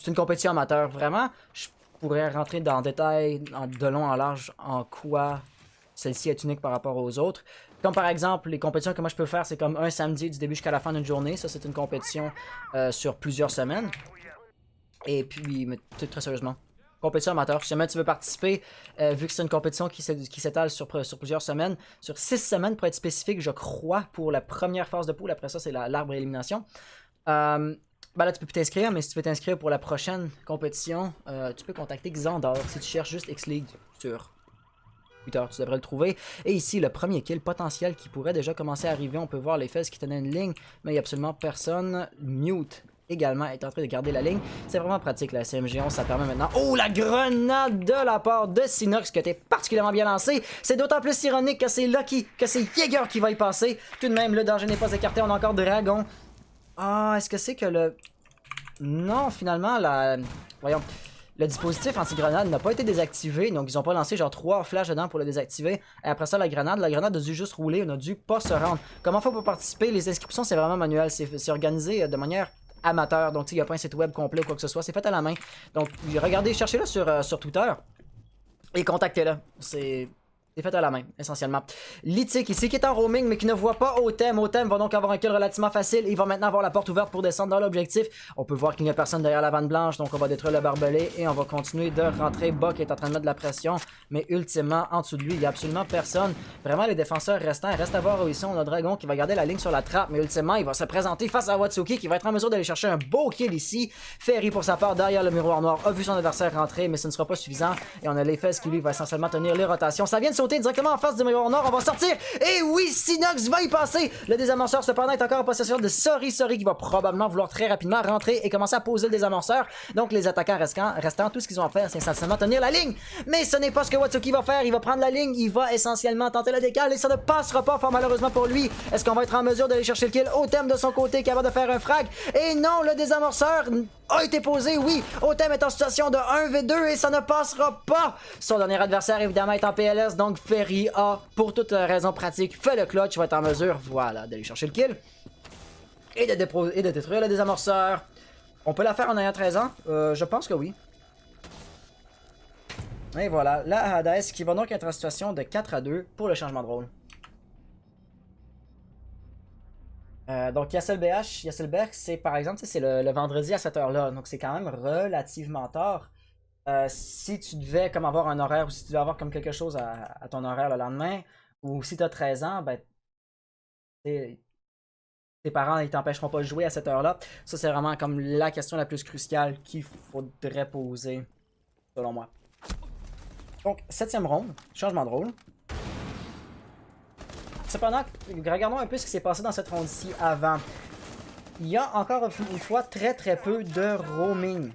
[SPEAKER 1] c'est une compétition amateur. Vraiment, je pourrais rentrer dans le détail de long en large en quoi celle-ci est unique par rapport aux autres. Comme par exemple, les compétitions que moi je peux faire, c'est comme un samedi du début jusqu'à la fin d'une journée. Ça, c'est une compétition sur plusieurs semaines. Et puis, mais très sérieusement, compétition amateur. Si jamais tu veux participer, vu que c'est une compétition qui s'étale sur plusieurs semaines, sur 6 semaines pour être spécifique, je crois, pour la première phase de pool. Après ça, c'est l'arbre élimination. Ben là, tu peux plus t'inscrire, mais si tu veux t'inscrire pour la prochaine compétition, tu peux contacter Xandor si tu cherches juste X-League sur Twitter, tu devrais le trouver. Et ici, le premier kill potentiel qui pourrait déjà commencer à arriver. On peut voir les fesses qui tenaient une ligne, mais il n'y a absolument personne. Mute également est en train de garder la ligne. C'est vraiment pratique la SMG11, ça permet maintenant... Oh, la grenade de la part de Sinox qui a été particulièrement bien lancée. C'est d'autant plus ironique que c'est Lucky, que c'est Jaeger qui va y passer. Tout de même, le danger n'est pas écarté, on a encore Dragon. Ah, est-ce que c'est que le... Non, finalement, la... Voyons. le dispositif anti-grenade n'a pas été désactivé, donc ils ont pas lancé genre 3 flashs dedans pour le désactiver. Et après ça, la grenade a dû juste rouler, on a dû pas se rendre. Comment faire pour participer? Les inscriptions, c'est vraiment manuel, c'est organisé de manière amateur, donc il n'y a pas un site web complet ou quoi que ce soit, c'est fait à la main. Donc regardez, cherchez-le sur Twitter et contactez-le. C'est fait à la main, essentiellement. Litik ici qui est en roaming mais qui ne voit pas Otem. Otem va donc avoir un kill relativement facile. Il va maintenant avoir la porte ouverte pour descendre dans l'objectif. On peut voir qu'il n'y a personne derrière la vanne blanche, donc on va détruire le barbelé et on va continuer de rentrer. Buck est en train de mettre de la pression, mais ultimement, en dessous de lui, il n'y a absolument personne. Vraiment, les défenseurs restants, il reste à voir où ils sont. On a Dragon qui va garder la ligne sur la trappe, mais ultimement, il va se présenter face à Watsuki qui va être en mesure d'aller chercher un beau kill ici. Ferry, pour sa part, derrière le miroir noir, a vu son adversaire rentrer, mais ce ne sera pas suffisant. Et on a les fesses qui, lui, va essentiellement tenir les rotations. Ça vient de sauter directement en face du miroir nord, on va sortir, et oui, Sinox va y passer. Le désamorceur cependant est encore en possession de Sorry qui va probablement vouloir très rapidement rentrer et commencer à poser le désamorceur. Donc les attaquants restants, tout ce qu'ils ont à faire, c'est essentiellement tenir la ligne. Mais ce n'est pas ce que Watsuki va faire, il va prendre la ligne, il va essentiellement tenter la décale et ça ne passera pas fort malheureusement pour lui. Est-ce qu'on va être en mesure d'aller chercher le kill? Otem de son côté capable de faire un frag, et non, le désamorceur a été posé, oui. Otem est en situation de 1v2 et ça ne passera pas. Son dernier adversaire évidemment est en PLS, donc Ferry a, pour toute raison pratique, fait le clutch, va être en mesure, voilà, d'aller chercher le kill et de détruire le désamorceur. On peut la faire en ayant 13 ans? Je pense que oui. Et voilà, la Hades qui va donc être en situation de 4-2 pour le changement de rôle. Donc Yasselberg, c'est par exemple, c'est le vendredi à cette heure-là, donc c'est quand même relativement tard. Si tu devais comme avoir un horaire, ou si tu devais avoir comme quelque chose à ton horaire le lendemain, ou si tu as 13 ans, ben tes parents ils t'empêcheront pas de jouer à cette heure-là. Ça c'est vraiment comme la question la plus cruciale qu'il faudrait poser, selon moi. Donc, 7e ronde, changement de rôle. Cependant, regardons un peu ce qui s'est passé dans cette ronde-ci avant. Il y a encore une fois très peu de roaming.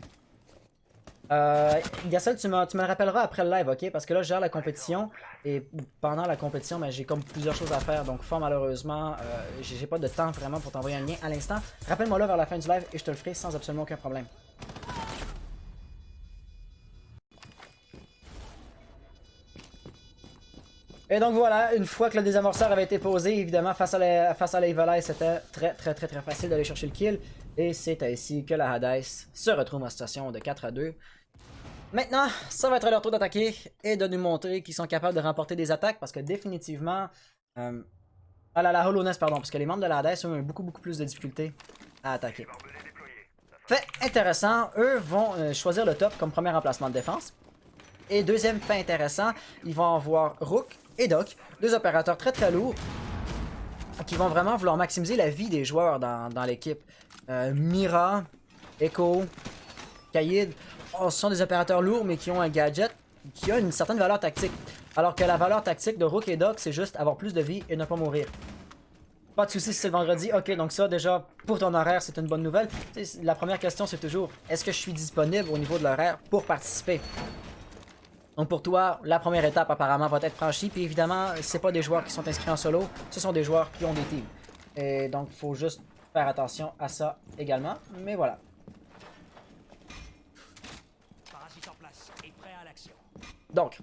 [SPEAKER 1] Gassel, tu me le rappelleras après le live, ok? Parce que là, je gère la compétition et pendant la compétition, ben, j'ai comme plusieurs choses à faire. Donc, fort malheureusement, j'ai pas de temps vraiment pour t'envoyer un lien à l'instant. Rappelle-moi là vers la fin du live et je te le ferai sans absolument aucun problème. Et donc voilà, une fois que le désamorceur avait été posé, évidemment, face à la Evil Eye, c'était très facile d'aller chercher le kill. Et c'est ainsi que la Hades se retrouve en situation de 4-2. Maintenant, ça va être leur tour d'attaquer et de nous montrer qu'ils sont capables de remporter des attaques parce que définitivement... la Hollowness, pardon, parce que les membres de la Hades ont beaucoup plus de difficultés à attaquer. Fait intéressant, eux vont choisir le top comme premier emplacement de défense. Et deuxième fait intéressant, ils vont avoir Rook et Doc, deux opérateurs très lourds qui vont vraiment vouloir maximiser la vie des joueurs dans l'équipe. Mira, Echo, Kaïd, ce sont des opérateurs lourds mais qui ont un gadget qui a une certaine valeur tactique. Alors que la valeur tactique de Rook et Doc, c'est juste avoir plus de vie et ne pas mourir. Pas de soucis si c'est le vendredi. Ok, donc ça déjà, pour ton horaire, c'est une bonne nouvelle. La première question, c'est toujours, est-ce que je suis disponible au niveau de l'horaire pour participer? Donc pour toi, la première étape apparemment va être franchie. Puis évidemment, c'est pas des joueurs qui sont inscrits en solo, ce sont des joueurs qui ont des teams. Et donc il faut juste faire attention à ça également. Mais voilà. Donc,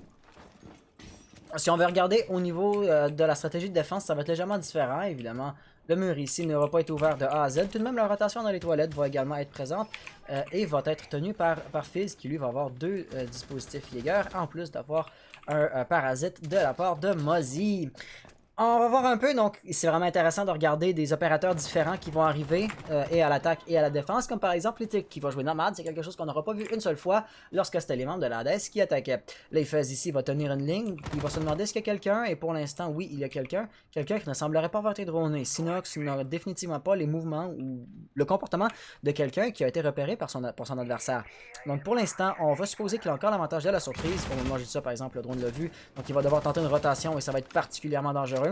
[SPEAKER 1] si on veut regarder au niveau de la stratégie de défense, ça va être légèrement différent, évidemment. Le mur ici ne va pas être ouvert de A à Z. Tout de même, la rotation dans les toilettes va également être présente et va être tenue par Fizz qui lui va avoir deux dispositifs Jaeger en plus d'avoir un parasite de la part de Mozzie. On va voir un peu, donc c'est vraiment intéressant de regarder des opérateurs différents qui vont arriver et à l'attaque et à la défense, comme par exemple Litik qui va jouer Nomad, c'est quelque chose qu'on n'aura pas vu une seule fois lorsque c'était les membres de la Hades qui attaquaient. Là, il fait ici, il va tenir une ligne, il va se demander est-ce qu'il y a quelqu'un, et pour l'instant, oui, il y a quelqu'un qui ne semblerait pas avoir été droné. Sinox n'aurait définitivement pas les mouvements ou le comportement de quelqu'un qui a été repéré par son adversaire. Donc pour l'instant, on va supposer qu'il a encore l'avantage de la surprise. Au moment où j'ai dit ça, par exemple, le drone l'a vu, donc il va devoir tenter une rotation et ça va être particulièrement dangereux.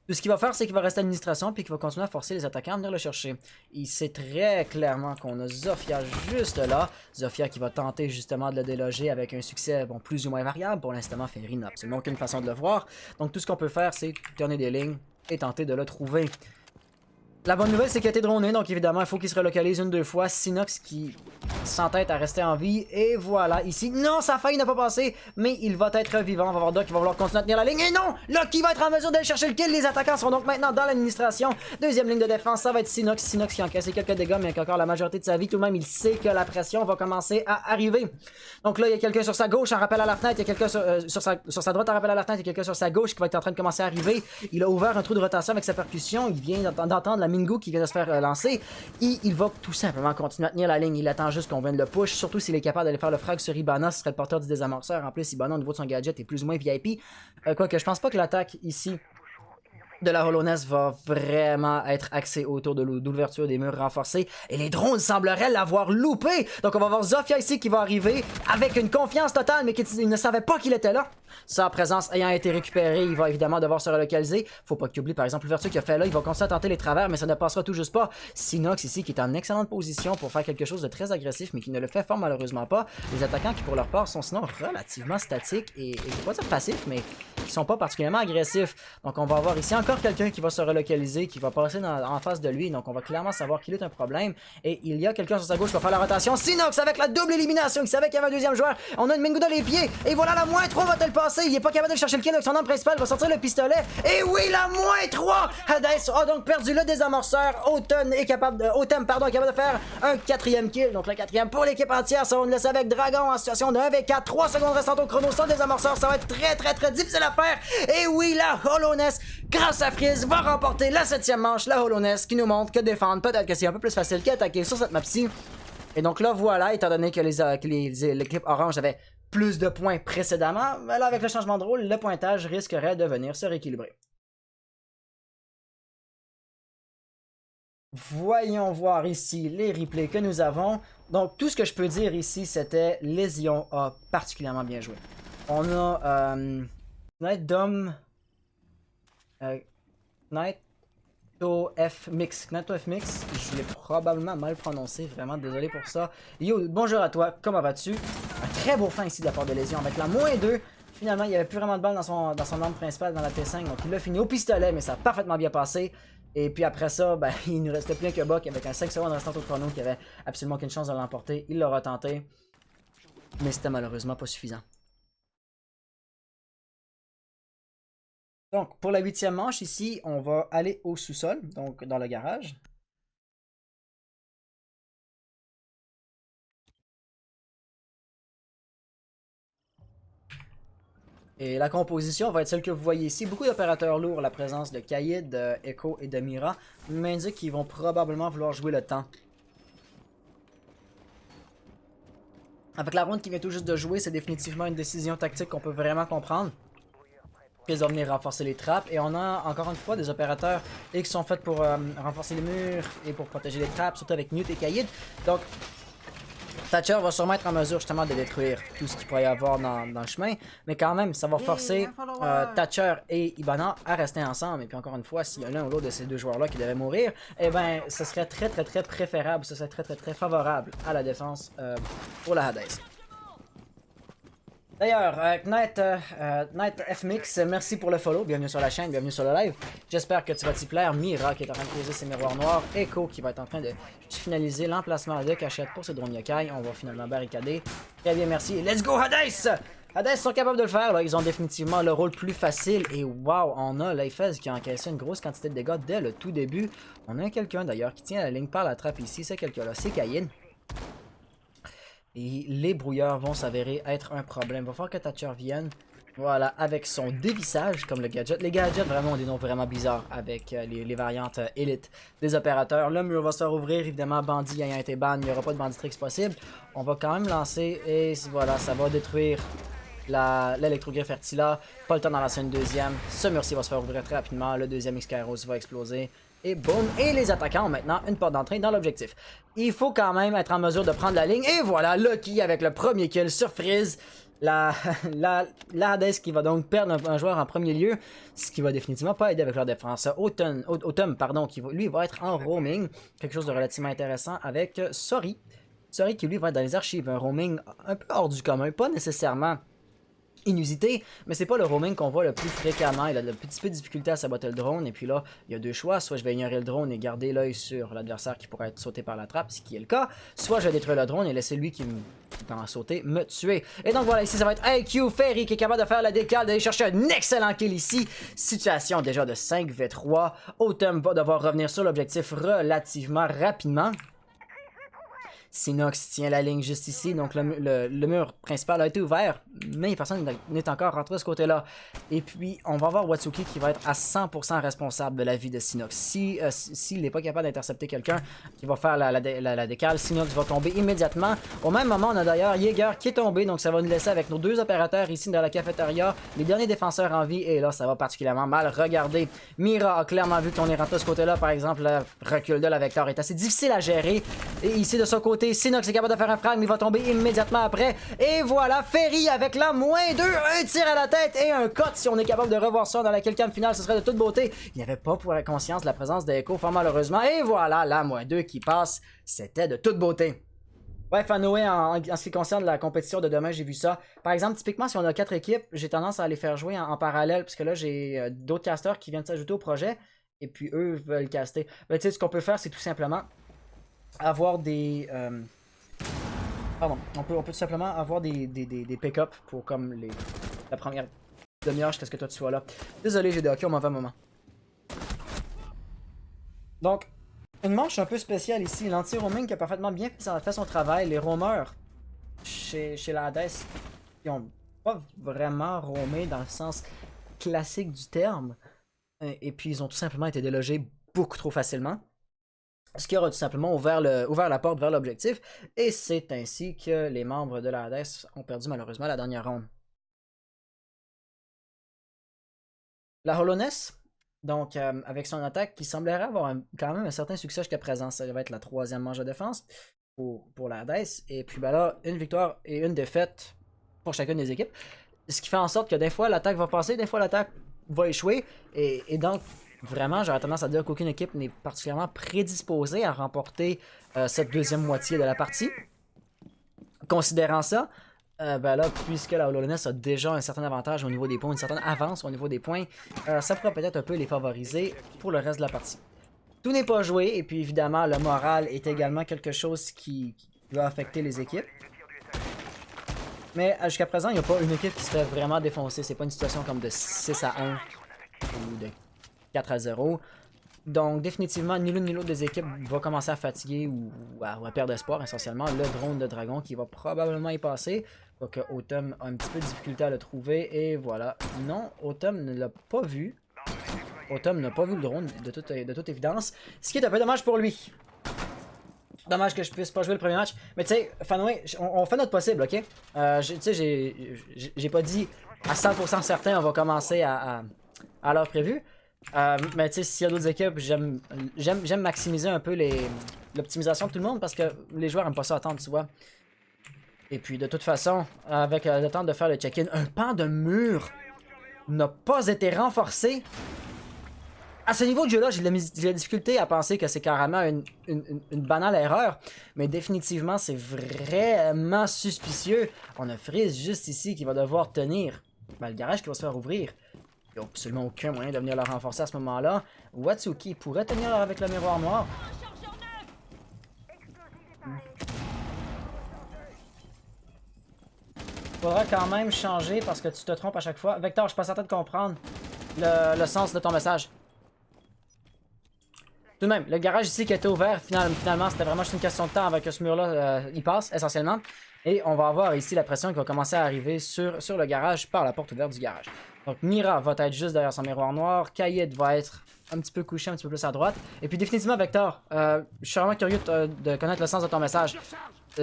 [SPEAKER 1] Tout ce qu'il va faire, c'est qu'il va rester à l'administration puis qu'il va continuer à forcer les attaquants à venir le chercher. Il sait très clairement qu'on a Zofia juste là. Zofia qui va tenter justement de le déloger avec un succès bon, plus ou moins variable. Pour l'instant, Ferry n'a absolument aucune façon de le voir. Donc tout ce qu'on peut faire, c'est tourner des lignes et tenter de le trouver. La bonne nouvelle, c'est qu'il a été droné, donc évidemment, il faut qu'il se relocalise une, deux fois. Sinox qui s'entête à rester en vie. Et voilà, ici. Non, sa faille n'a pas passé, mais il va être vivant. On va voir Doc qui va vouloir continuer à tenir la ligne. Et non! Loki va être en mesure d'aller chercher le kill. Les attaquants sont donc maintenant dans l'administration. Deuxième ligne de défense, ça va être Sinox. Sinox qui a encaissé quelques dégâts, mais qui a encore la majorité de sa vie. Tout de même, il sait que la pression va commencer à arriver. Donc là, il y a quelqu'un sur sa gauche en rappel à la fenêtre. Il y a quelqu'un sur sa droite en rappel à la fenêtre. Il y a quelqu'un sur sa gauche qui va être en train de commencer à arriver. Il a ouvert un trou de rotation avec sa percussion. Il vient d'entendre la Mingo qui vient de se faire lancer. Et il va tout simplement continuer à tenir la ligne. Il attend juste qu'on vienne le push. Surtout s'il est capable d'aller faire le frag sur Ibana, ce serait le porteur du désamorceur. En plus, Ibana, au niveau de son gadget, est plus ou moins VIP. Quoique, je pense pas que l'attaque ici de la Hollowness va vraiment être axée autour de l'ouverture des murs renforcés. Et les drones sembleraient l'avoir loupé. Donc on va voir Zofia ici qui va arriver avec une confiance totale, mais qui ne savait pas qu'il était là. Sa présence ayant été récupérée, il va évidemment devoir se relocaliser. Faut pas qu'il oublie par exemple l'ouverture qu'il a fait là. Il va continuer à tenter les travers, mais ça ne passera tout juste pas. Sinox ici qui est en excellente position pour faire quelque chose de très agressif, mais qui ne le fait fort malheureusement pas. Les attaquants qui pour leur part sont sinon relativement statiques et je vais pas dire passifs, mais qui sont pas particulièrement agressifs. Donc on va avoir ici encore quelqu'un qui va se relocaliser, qui va passer en face de lui. Donc on va clairement savoir qu'il est un problème. Et il y a quelqu'un sur sa gauche qui va faire la rotation. Sinox avec la double élimination. Il savait qu'il y avait un deuxième joueur. On a une Mingo dans les pieds. Et voilà, la -3 va-t-elle passer? Il est pas capable de chercher le kill avec son arme principale. Il va sortir le pistolet. Et oui, la -3! Hades a donc perdu le désamorceur. Autumn est capable de faire un quatrième kill. Donc le quatrième pour l'équipe entière. Ça, on le laisse avec Dragon en situation de 1v4. 3 secondes restantes au chrono sans désamorceur. Ça va être très difficile à faire. Et oui, la Hollowness, grâce à Freeze, va remporter la 7e manche. La Hollowness qui nous montre que défendre, peut-être que c'est un peu plus facile qu'attaquer sur cette map-ci. Et donc là, voilà, étant donné que l'équipe orange avait plus de points précédemment, mais là, avec le changement de rôle, le pointage risquerait de venir se rééquilibrer. Voyons voir ici les replays que nous avons. Donc, tout ce que je peux dire ici, c'était Lésion a particulièrement bien joué. On a Night Dome... Knighto F Mix. Knighto F Mix, je l'ai probablement mal prononcé, vraiment désolé pour ça. Yo, bonjour à toi, comment vas-tu? Un très beau fin ici de la part de Lésion avec la -2. Finalement, il n'y avait plus vraiment de balles dans son arme principale dans la T5, donc il l'a fini au pistolet, mais ça a parfaitement bien passé. Et puis après ça, ben, il nous restait plus qu'un Buck avec un 5 secondes restant au chrono qui avait absolument aucune chance de l'emporter. Il l'aura tenté, mais c'était malheureusement pas suffisant. Donc, pour la 8e manche, ici, on va aller au sous-sol, donc dans le garage. Et la composition va être celle que vous voyez ici. Beaucoup d'opérateurs lourds, la présence de Kaïd, de Echo et de Mira m'indiquent qu'ils vont probablement vouloir jouer le temps. Avec la ronde qui vient tout juste de jouer, c'est définitivement une décision tactique qu'on peut vraiment comprendre. Ils vont venir renforcer les trappes et on a encore une fois des opérateurs qui sont faits pour renforcer les murs et pour protéger les trappes, surtout avec Newt et Kaïd. Donc Thatcher va sûrement être en mesure justement de détruire tout ce qu'il pourrait y avoir dans le chemin, mais quand même ça va forcer Thatcher et Ibana à rester ensemble. Et puis encore une fois, s'il y a l'un ou l'autre de ces deux joueurs là qui devait mourir, eh ben ce serait très préférable, ce serait très favorable à la défense pour la Hades. D'ailleurs, Knight FMix, merci pour le follow, bienvenue sur la chaîne, bienvenue sur le live. J'espère que tu vas t'y plaire. Mira qui est en train de poser ses miroirs noirs, Echo qui va être en train de finaliser l'emplacement de cachette pour ce drone yokai. On va finalement barricader. Très bien, merci. Let's go Hades! Hades sont capables de le faire, là. Ils ont définitivement le rôle plus facile. Et wow, on a Leifez qui a encaissé une grosse quantité de dégâts dès le tout début. On a quelqu'un d'ailleurs qui tient la ligne par la trappe ici, c'est quelqu'un-là, c'est Kaïd. Et les brouilleurs vont s'avérer être un problème. Il va falloir que Thatcher vienne, voilà, avec son dévissage comme le gadget. Les gadgets vraiment ont des noms vraiment bizarres avec les variantes élites des opérateurs. Le mur va se rouvrir, évidemment, bandit ayant été ban, il n'y aura pas de banditrix possible. On va quand même lancer et voilà, ça va détruire l'électrogriffe Fertila. Pas le temps d'en lancer une deuxième. Ce mur-ci va se faire ouvrir très rapidement. Le deuxième X-Kairos va exploser. Et boum, et les attaquants ont maintenant une porte d'entrée dans l'objectif. Il faut quand même être en mesure de prendre la ligne. Et voilà, Loki avec le premier kill sur Freeze. La Hades qui va donc perdre un joueur en premier lieu. Ce qui va définitivement pas aider avec leur défense. Autumn, pardon, qui lui va être en roaming. Quelque chose de relativement intéressant avec Sori. Sori qui lui va être dans les archives. Un roaming un peu hors du commun. Pas nécessairement inusité, mais c'est pas le roaming qu'on voit le plus fréquemment. Il a un petit peu de difficulté à saboter le drone, et puis là, il y a deux choix. Soit je vais ignorer le drone et garder l'œil sur l'adversaire qui pourrait être sauté par la trappe, ce qui est le cas. Soit je vais détruire le drone et laisser lui qui est en sauter me tuer. Et donc voilà, ici ça va être IQ Ferry qui est capable de faire la décale, d'aller chercher un excellent kill ici. Situation déjà de 5v3. Autumn va devoir revenir sur l'objectif relativement rapidement. Sinox tient la ligne juste ici, donc le mur principal a été ouvert, mais personne n'est encore rentré de ce côté-là. Et puis, on va voir Watsuki qui va être à 100% responsable de la vie de Sinox. S'il n'est pas capable d'intercepter quelqu'un qui va faire la décale, Sinox va tomber immédiatement. Au même moment, on a d'ailleurs Jaeger qui est tombé, donc ça va nous laisser avec nos deux opérateurs ici dans la cafétéria, les derniers défenseurs en vie, et là, ça va particulièrement mal. Regardez, Mira a clairement vu qu'on est rentré de ce côté-là, par exemple, le recul de la Vector est assez difficile à gérer, et ici, de son côté, Sinox est capable de faire un frag, mais il va tomber immédiatement après. Et voilà, Ferry avec la -2, un tir à la tête et un cut. Si on est capable de revoir ça dans la kill cam finale, ce serait de toute beauté. Il n'y avait pas pour la conscience de la présence d'Echo, fort malheureusement. Et voilà, la -2 qui passe, c'était de toute beauté. Bref, à Noé, en ce qui concerne la compétition de demain, j'ai vu ça. Par exemple, typiquement, si on a 4 équipes, j'ai tendance à les faire jouer en parallèle, puisque là, j'ai d'autres casters qui viennent s'ajouter au projet, et puis eux veulent caster. Ben, tu sais, ce qu'on peut faire, c'est tout simplement avoir des... Pardon, on peut tout simplement avoir des pick-up pour comme la première demi-heure jusqu'à ce que toi tu sois là. Désolé, j'ai des hockey au mauvais moment. Donc, une manche un peu spéciale ici. L'anti-roaming qui a parfaitement bien fait son travail. Les roamers chez la Hades, ils ont pas vraiment roamé dans le sens classique du terme. Et puis, ils ont tout simplement été délogés beaucoup trop facilement. Ce qui aura tout simplement ouvert la porte vers l'objectif, et c'est ainsi que les membres de la Hades ont perdu malheureusement la dernière ronde. La Hollowness, donc avec son attaque qui semblerait avoir quand même un certain succès jusqu'à présent, ça va être la 3e manche de défense pour la Hades, et puis ben là, une victoire et une défaite pour chacune des équipes, ce qui fait en sorte que des fois l'attaque va passer, des fois l'attaque va échouer, et donc vraiment, j'aurais tendance à dire qu'aucune équipe n'est particulièrement prédisposée à remporter cette deuxième moitié de la partie. Considérant ça, ben là, puisque la Hollowness a déjà un certain avantage au niveau des points, une certaine avance au niveau des points, ça pourrait peut-être un peu les favoriser pour le reste de la partie. Tout n'est pas joué, et puis évidemment, le moral est également quelque chose qui va affecter les équipes. Mais jusqu'à présent, il n'y a pas une équipe qui se fait vraiment défoncer. C'est pas une situation comme de 6-1 ou de 4-0. Donc définitivement, ni l'une ni l'autre des équipes va commencer à fatiguer ou à perdre espoir essentiellement. Le drone de dragon qui va probablement y passer. Quoique Autumn a un petit peu de difficulté à le trouver. Et voilà. Non, Autumn ne l'a pas vu. Autumn n'a pas vu le drone de toute évidence. Ce qui est un peu dommage pour lui. Dommage que je puisse pas jouer le premier match. Mais tu sais, Fanway, on fait notre possible, ok? Tu sais, j'ai pas dit à 100% certain on va commencer à l'heure prévue. Mais tu sais, s'il y a d'autres équipes, j'aime maximiser un peu l'optimisation de tout le monde parce que les joueurs aiment pas ça attendre, tu vois. Et puis de toute façon, avec le temps de faire le check-in, un pan de mur n'a pas été renforcé. À ce niveau de jeu-là, j'ai la difficulté à penser que c'est carrément une banale erreur. Mais définitivement, c'est vraiment suspicieux. On a Freeze juste ici qui va devoir tenir le garage qui va se faire ouvrir. Il n'y a absolument aucun moyen de venir le renforcer à ce moment-là. Watsuki pourrait tenir avec le miroir noir. Faudra quand même changer parce que tu te trompes à chaque fois. Vector, je suis pas certain de comprendre le sens de ton message. Tout de même, le garage ici qui a été ouvert, finalement, c'était vraiment juste une question de temps avec ce mur-là, il passe essentiellement. Et on va avoir ici la pression qui va commencer à arriver sur le garage par la porte ouverte du garage. Donc Mira va être juste derrière son miroir noir, Kayed va être un petit peu couché, un petit peu plus à droite. Et puis définitivement Vector, je suis vraiment curieux de connaître le sens de ton message.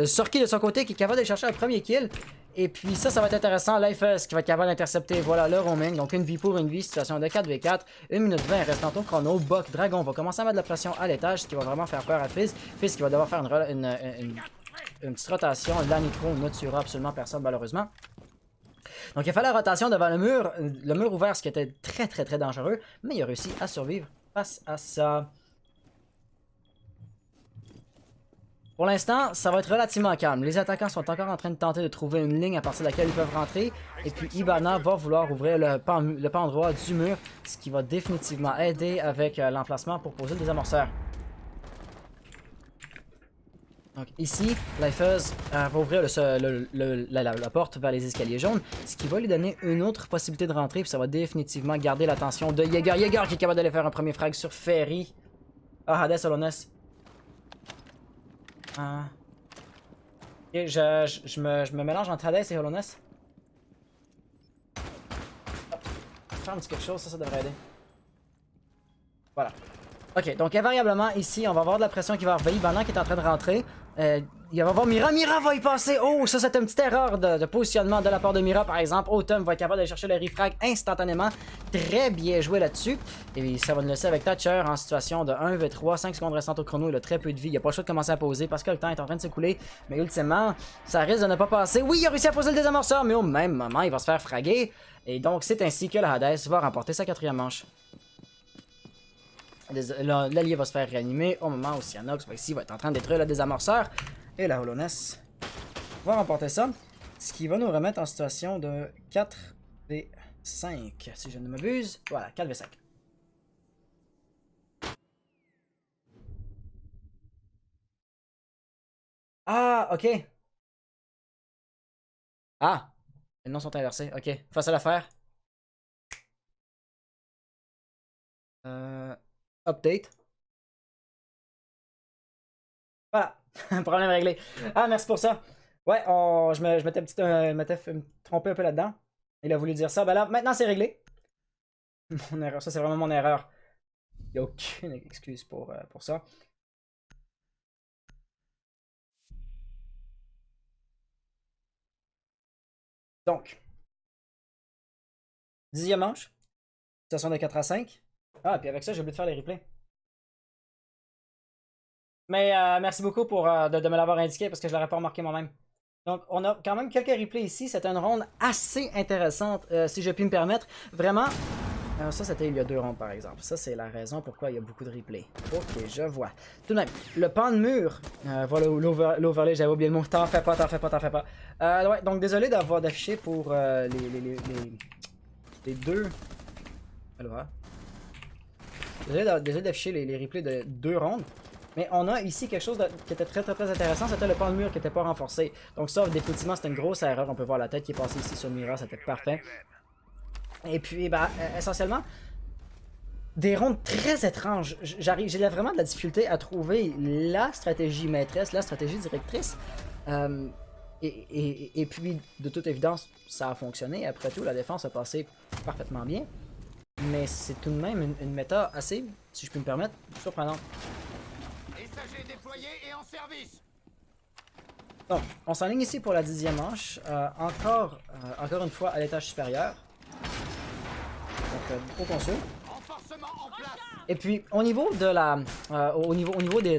[SPEAKER 1] Sorki de son côté qui est capable d'aller chercher un premier kill. Et puis ça va être intéressant. Lifeus qui va être capable d'intercepter. Voilà le roaming. Donc une vie pour une vie. Situation de 4v4. 1 minute 20 restant au chrono. Buck, Dragon va commencer à mettre de la pression à l'étage. Ce qui va vraiment faire peur à Fizz. Fizz qui va devoir faire une petite rotation. La nitro ne tuera absolument personne malheureusement. Donc il a fallu la rotation devant le mur ouvert, ce qui était très très très dangereux. Mais il a réussi à survivre face à ça. Pour l'instant, ça va être relativement calme. Les attaquants sont encore en train de tenter de trouver une ligne à partir de laquelle ils peuvent rentrer. Et puis Hibana va vouloir ouvrir le pan droit du mur, ce qui va définitivement aider avec l'emplacement pour poser le désamorceur. Donc ici, Lifeuse va ouvrir la porte vers les escaliers jaunes, ce qui va lui donner une autre possibilité de rentrer, puis ça va définitivement garder l'attention de Yeager. Yeager qui est capable d'aller faire un premier frag sur Ferry. Ah, Hades, Holoness. Ok, je me mélange entre Hades et Holoness. Faire un petit quelque chose, ça devrait aider. Voilà. Ok, donc invariablement, ici, on va avoir de la pression qui va arriver. Banan qui est en train de rentrer. Il va avoir Mira. Mira va y passer. Oh, ça, c'est une petite erreur de positionnement de la part de Mira, par exemple. Autumn va être capable d'aller chercher le refrag instantanément. Très bien joué là-dessus. Et ça va nous laisser avec Thatcher en situation de 1v3, 5 secondes restantes au chrono. Il a très peu de vie. Il n'a pas le choix de commencer à poser parce que le temps est en train de s'écouler. Mais ultimement, ça risque de ne pas passer. Oui, il a réussi à poser le désamorceur, mais au même moment, il va se faire fraguer. Et donc, c'est ainsi que le Hades va remporter sa 4e manche. L'allié va se faire réanimer au moment où Cyanox va être en train de détruire le désamorceur. Et la Holoness va remporter ça. Ce qui va nous remettre en situation de 4v5, si je ne m'abuse. Voilà, 4v5. Ah, ok. Ah, les noms sont inversés. Ok, facile à faire. Update. Voilà, problème réglé. Ah, merci pour ça. Ouais, je m'étais trompé un peu là-dedans. Il a voulu dire ça. Ben là, maintenant c'est réglé. Mon erreur, ça c'est vraiment mon erreur. Il n'y a aucune excuse pour ça. Donc, 10e manche. Situation de 4 à 5. Ah, puis avec ça, j'ai oublié de faire les replays. Mais merci beaucoup de me l'avoir indiqué parce que je ne l'aurais pas remarqué moi-même. Donc, on a quand même quelques replays ici. C'était une ronde assez intéressante, si je puis me permettre. Vraiment, ça c'était il y a 2 rondes par exemple. Ça, c'est la raison pourquoi il y a beaucoup de replays. Ok, je vois. Tout de même, le pan de mur. Voilà l'overlay, j'avais oublié le mot. T'en fais pas, t'en fais pas, t'en fais pas. Ouais, donc désolé d'avoir d'affiché pour les deux. Alors, désolé d'afficher les replays de 2 rondes. Mais on a ici quelque chose qui était très intéressant, c'était le pan de mur qui n'était pas renforcé. Donc ça, définitivement, c'était une grosse erreur. On peut voir la tête qui est passée ici sur Mira, c'était parfait. Et puis, bah, essentiellement, des rondes très étranges. J'ai vraiment de la difficulté à trouver la stratégie maîtresse, la stratégie directrice. Et puis, de toute évidence, ça a fonctionné. Après tout, la défense a passé parfaitement bien. Mais c'est tout de même une méta assez, si je puis me permettre, surprenante. Donc, on s'enligne ici pour la 10e manche. Encore une fois à l'étage supérieur. Donc, au console. Et puis, au niveau de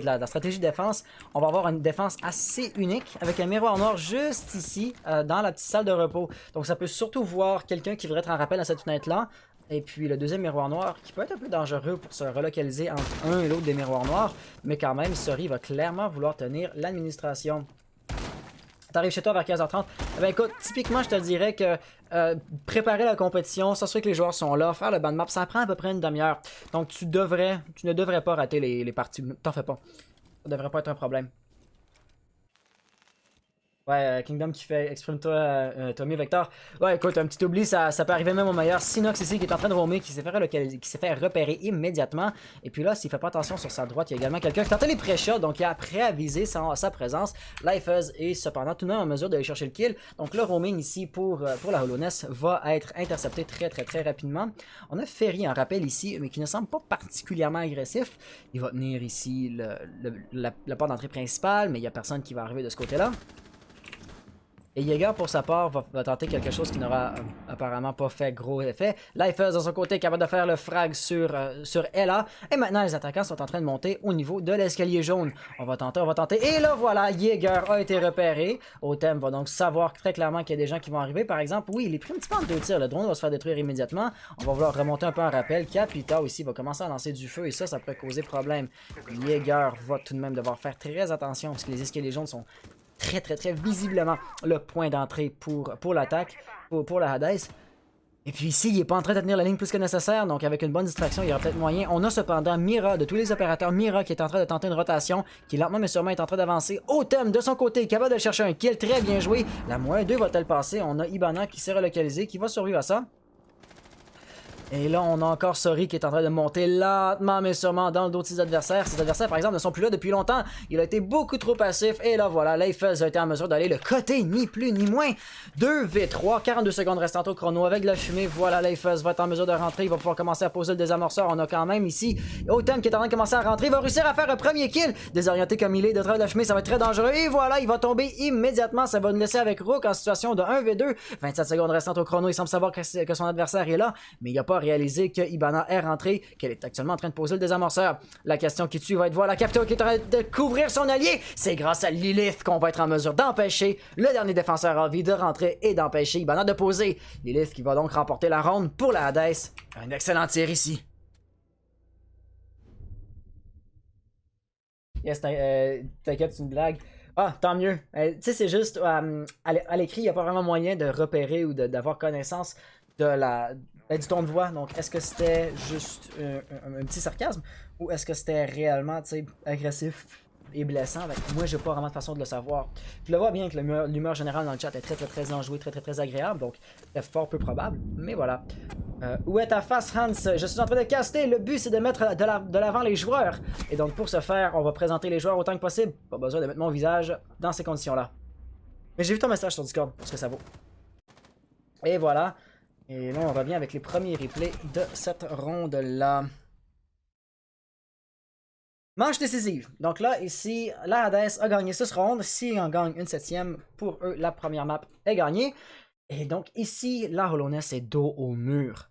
[SPEAKER 1] la stratégie de défense, on va avoir une défense assez unique avec un miroir noir juste ici, dans la petite salle de repos. Donc, ça peut surtout voir quelqu'un qui voudrait être en rappel à cette fenêtre-là. Et puis le deuxième miroir noir qui peut être un peu dangereux pour se relocaliser entre un et l'autre des miroirs noirs. Mais quand même, Sori va clairement vouloir tenir l'administration. T'arrives chez toi vers 15h30. Eh ben écoute, typiquement, je te dirais que préparer la compétition, s'assurer que les joueurs sont là, faire le ban map, ça prend à peu près une demi-heure. Donc tu ne devrais pas rater les parties. T'en fais pas. Ça devrait pas être un problème. Ouais, Kingdom qui fait exprime-toi, Tommy Vector. Ouais, écoute, un petit oubli, ça peut arriver même au meilleur. Sinox ici qui est en train de roamer, qui s'est fait repérer immédiatement. Et puis là, s'il fait pas attention sur sa droite, il y a également quelqu'un qui tentait les pré-shots, donc il a préavisé sa présence. Lifeuse est cependant tout de même en mesure d'aller chercher le kill. Donc le roaming ici pour la Holoness va être intercepté très rapidement. On a Ferry en rappel ici, mais qui ne semble pas particulièrement agressif. Il va tenir ici la porte d'entrée principale, mais il n'y a personne qui va arriver de ce côté-là. Et Jaeger, pour sa part, va tenter quelque chose qui n'aura apparemment pas fait gros effet. Lifeuz, de son côté, est capable de faire le frag sur Ella. Et maintenant, les attaquants sont en train de monter au niveau de l'escalier jaune. On va tenter. Et là, voilà, Jaeger a été repéré. Otem va donc savoir très clairement qu'il y a des gens qui vont arriver. Par exemple, oui, il est pris un petit peu en 2 tirs. Le drone va se faire détruire immédiatement. On va vouloir remonter un peu en rappel. Capita aussi va commencer à lancer du feu. Et ça pourrait causer problème. Jaeger va tout de même devoir faire très attention parce que les escaliers jaunes sont très visiblement le point d'entrée pour l'attaque, pour la Hades. Et puis ici, il n'est pas en train de tenir la ligne plus que nécessaire, donc avec une bonne distraction, il y aura peut-être moyen. On a cependant Mira, de tous les opérateurs, Mira qui est en train de tenter une rotation, qui lentement mais sûrement est en train d'avancer. Otem de son côté, capable de chercher un kill, très bien joué. La -2 va-t-elle passer? On a Hibana qui s'est relocalisé, qui va survivre à ça. Et là, on a encore Sori qui est en train de monter lentement mais sûrement dans le dos de ses adversaires. Ses adversaires, par exemple, ne sont plus là depuis longtemps. Il a été beaucoup trop passif. Et là, voilà, Lifeuz a été en mesure d'aller le coter, ni plus ni moins. 2v3, 42 secondes restantes au chrono avec de la fumée. Voilà, Lifeuz va être en mesure de rentrer. Il va pouvoir commencer à poser le désamorceur. On a quand même ici Otem qui est en train de commencer à rentrer. Il va réussir à faire un premier kill. Désorienté comme il est, de travers de la fumée, ça va être très dangereux. Et voilà, il va tomber immédiatement. Ça va nous laisser avec Rook en situation de 1v2. 27 secondes restantes au chrono. Il semble savoir que son adversaire est là, mais il n'a pas réalisé que Hibana est rentrée, qu'elle est actuellement en train de poser le désamorceur. La question qui tue va être voilà, Capita qui est en train de couvrir son allié. C'est grâce à Lilith qu'on va être en mesure d'empêcher le dernier défenseur en vie de rentrer et d'empêcher Hibana de poser. Lilith qui va donc remporter la ronde pour la Hades. Un excellent tir ici. Yes, t'inquiète, c'est une blague. Ah, tant mieux. Tu sais, c'est juste, à l'écrit, il n'y a pas vraiment moyen de repérer ou d'avoir connaissance de du ton de voix. Donc, est-ce que c'était juste un petit sarcasme ou est-ce que c'était réellement, tu sais, agressif et blessant? Moi, j'ai pas vraiment de façon de le savoir. Je le vois bien que l'humeur générale dans le chat est très enjouée, très agréable. Donc, c'est fort peu probable. Mais voilà. Où est ta face, Hans? Je suis en train de caster. Le but, c'est de mettre de l'avant les joueurs. Et donc, pour ce faire, on va présenter les joueurs autant que possible. Pas besoin de mettre mon visage dans ces conditions-là. Mais j'ai vu ton message sur Discord, pour ce que ça vaut. Et voilà. Et là, on revient avec les premiers replays de cette ronde-là. Manche décisive. Donc là, ici, la Hades a gagné 6 rondes. S'il en gagne une 7e, pour eux, la première map est gagnée. Et donc ici, la Hollowness est dos au mur.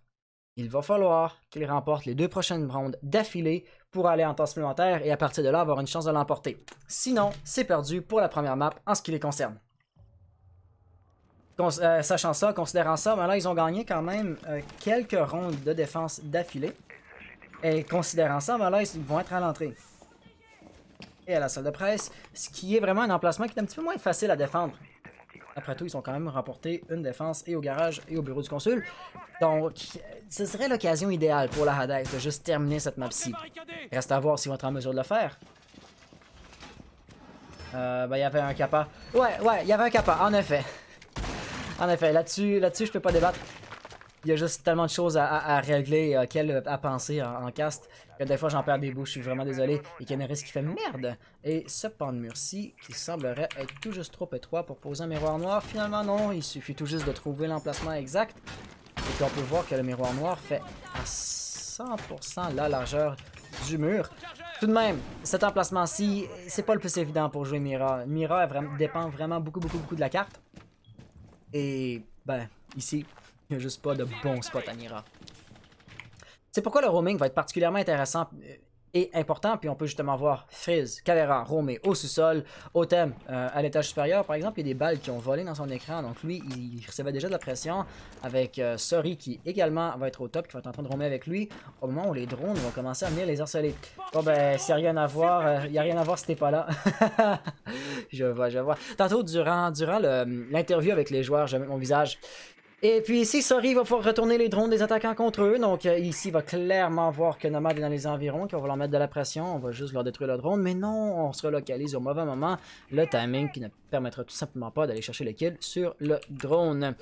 [SPEAKER 1] Il va falloir qu'ils remportent les 2 prochaines rondes d'affilée pour aller en temps supplémentaire et à partir de là, avoir une chance de l'emporter. Sinon, c'est perdu pour la première map en ce qui les concerne. Sachant ça, considérant ça, ben là, ils ont gagné quand même quelques rondes de défense d'affilée. Et considérant ça, ben là, ils vont être à l'entrée. Et à la salle de presse, ce qui est vraiment un emplacement qui est un petit peu moins facile à défendre. Après tout, ils ont quand même remporté une défense et au garage et au bureau du consul. Donc, ce serait l'occasion idéale pour la Hades de juste terminer cette map-ci. Reste à voir s'ils vont être en mesure de le faire. Ben, il y avait un kappa. Ouais, il y avait un kappa, en effet. En effet, là-dessus, je peux pas débattre. Il y a juste tellement de choses à régler, à penser en cast, que des fois j'en perds des bouts, je suis vraiment désolé. Et Canaris qui fait merde. Et ce pan de mur-ci, qui semblerait être tout juste trop étroit pour poser un miroir noir. Finalement non, il suffit tout juste de trouver l'emplacement exact. Et puis on peut voir que le miroir noir fait à 100% la largeur du mur. Tout de même, cet emplacement-ci, c'est pas le plus évident pour jouer Mira. Mira dépend vraiment beaucoup de la carte. Et, ben, ici, il n'y a juste pas de bon spot à Mira. C'est pourquoi le roaming va être particulièrement intéressant et important. Puis on peut justement voir Frizz, Calera, roamer au sous-sol, Otem à l'étage supérieur. Par exemple, il y a des balles qui ont volé dans son écran. Donc lui, il recevait déjà de la pression avec Sori qui également va être au top, qui va être en train de roamer avec lui au moment où les drones vont commencer à venir les harceler. Bon ben, s'il n'y a rien à voir, il n'y a rien à voir si t'es pas là. Je vois. Tantôt, durant l'interview avec les joueurs, je mets mon visage. Et puis ici, Sori va pouvoir retourner les drones des attaquants contre eux. Donc ici, il va clairement voir que Nomad est dans les environs, qu'on va leur mettre de la pression. On va juste leur détruire le drone. Mais non, on se relocalise au mauvais moment. Le timing qui ne permettra tout simplement pas d'aller chercher le kill sur le drone.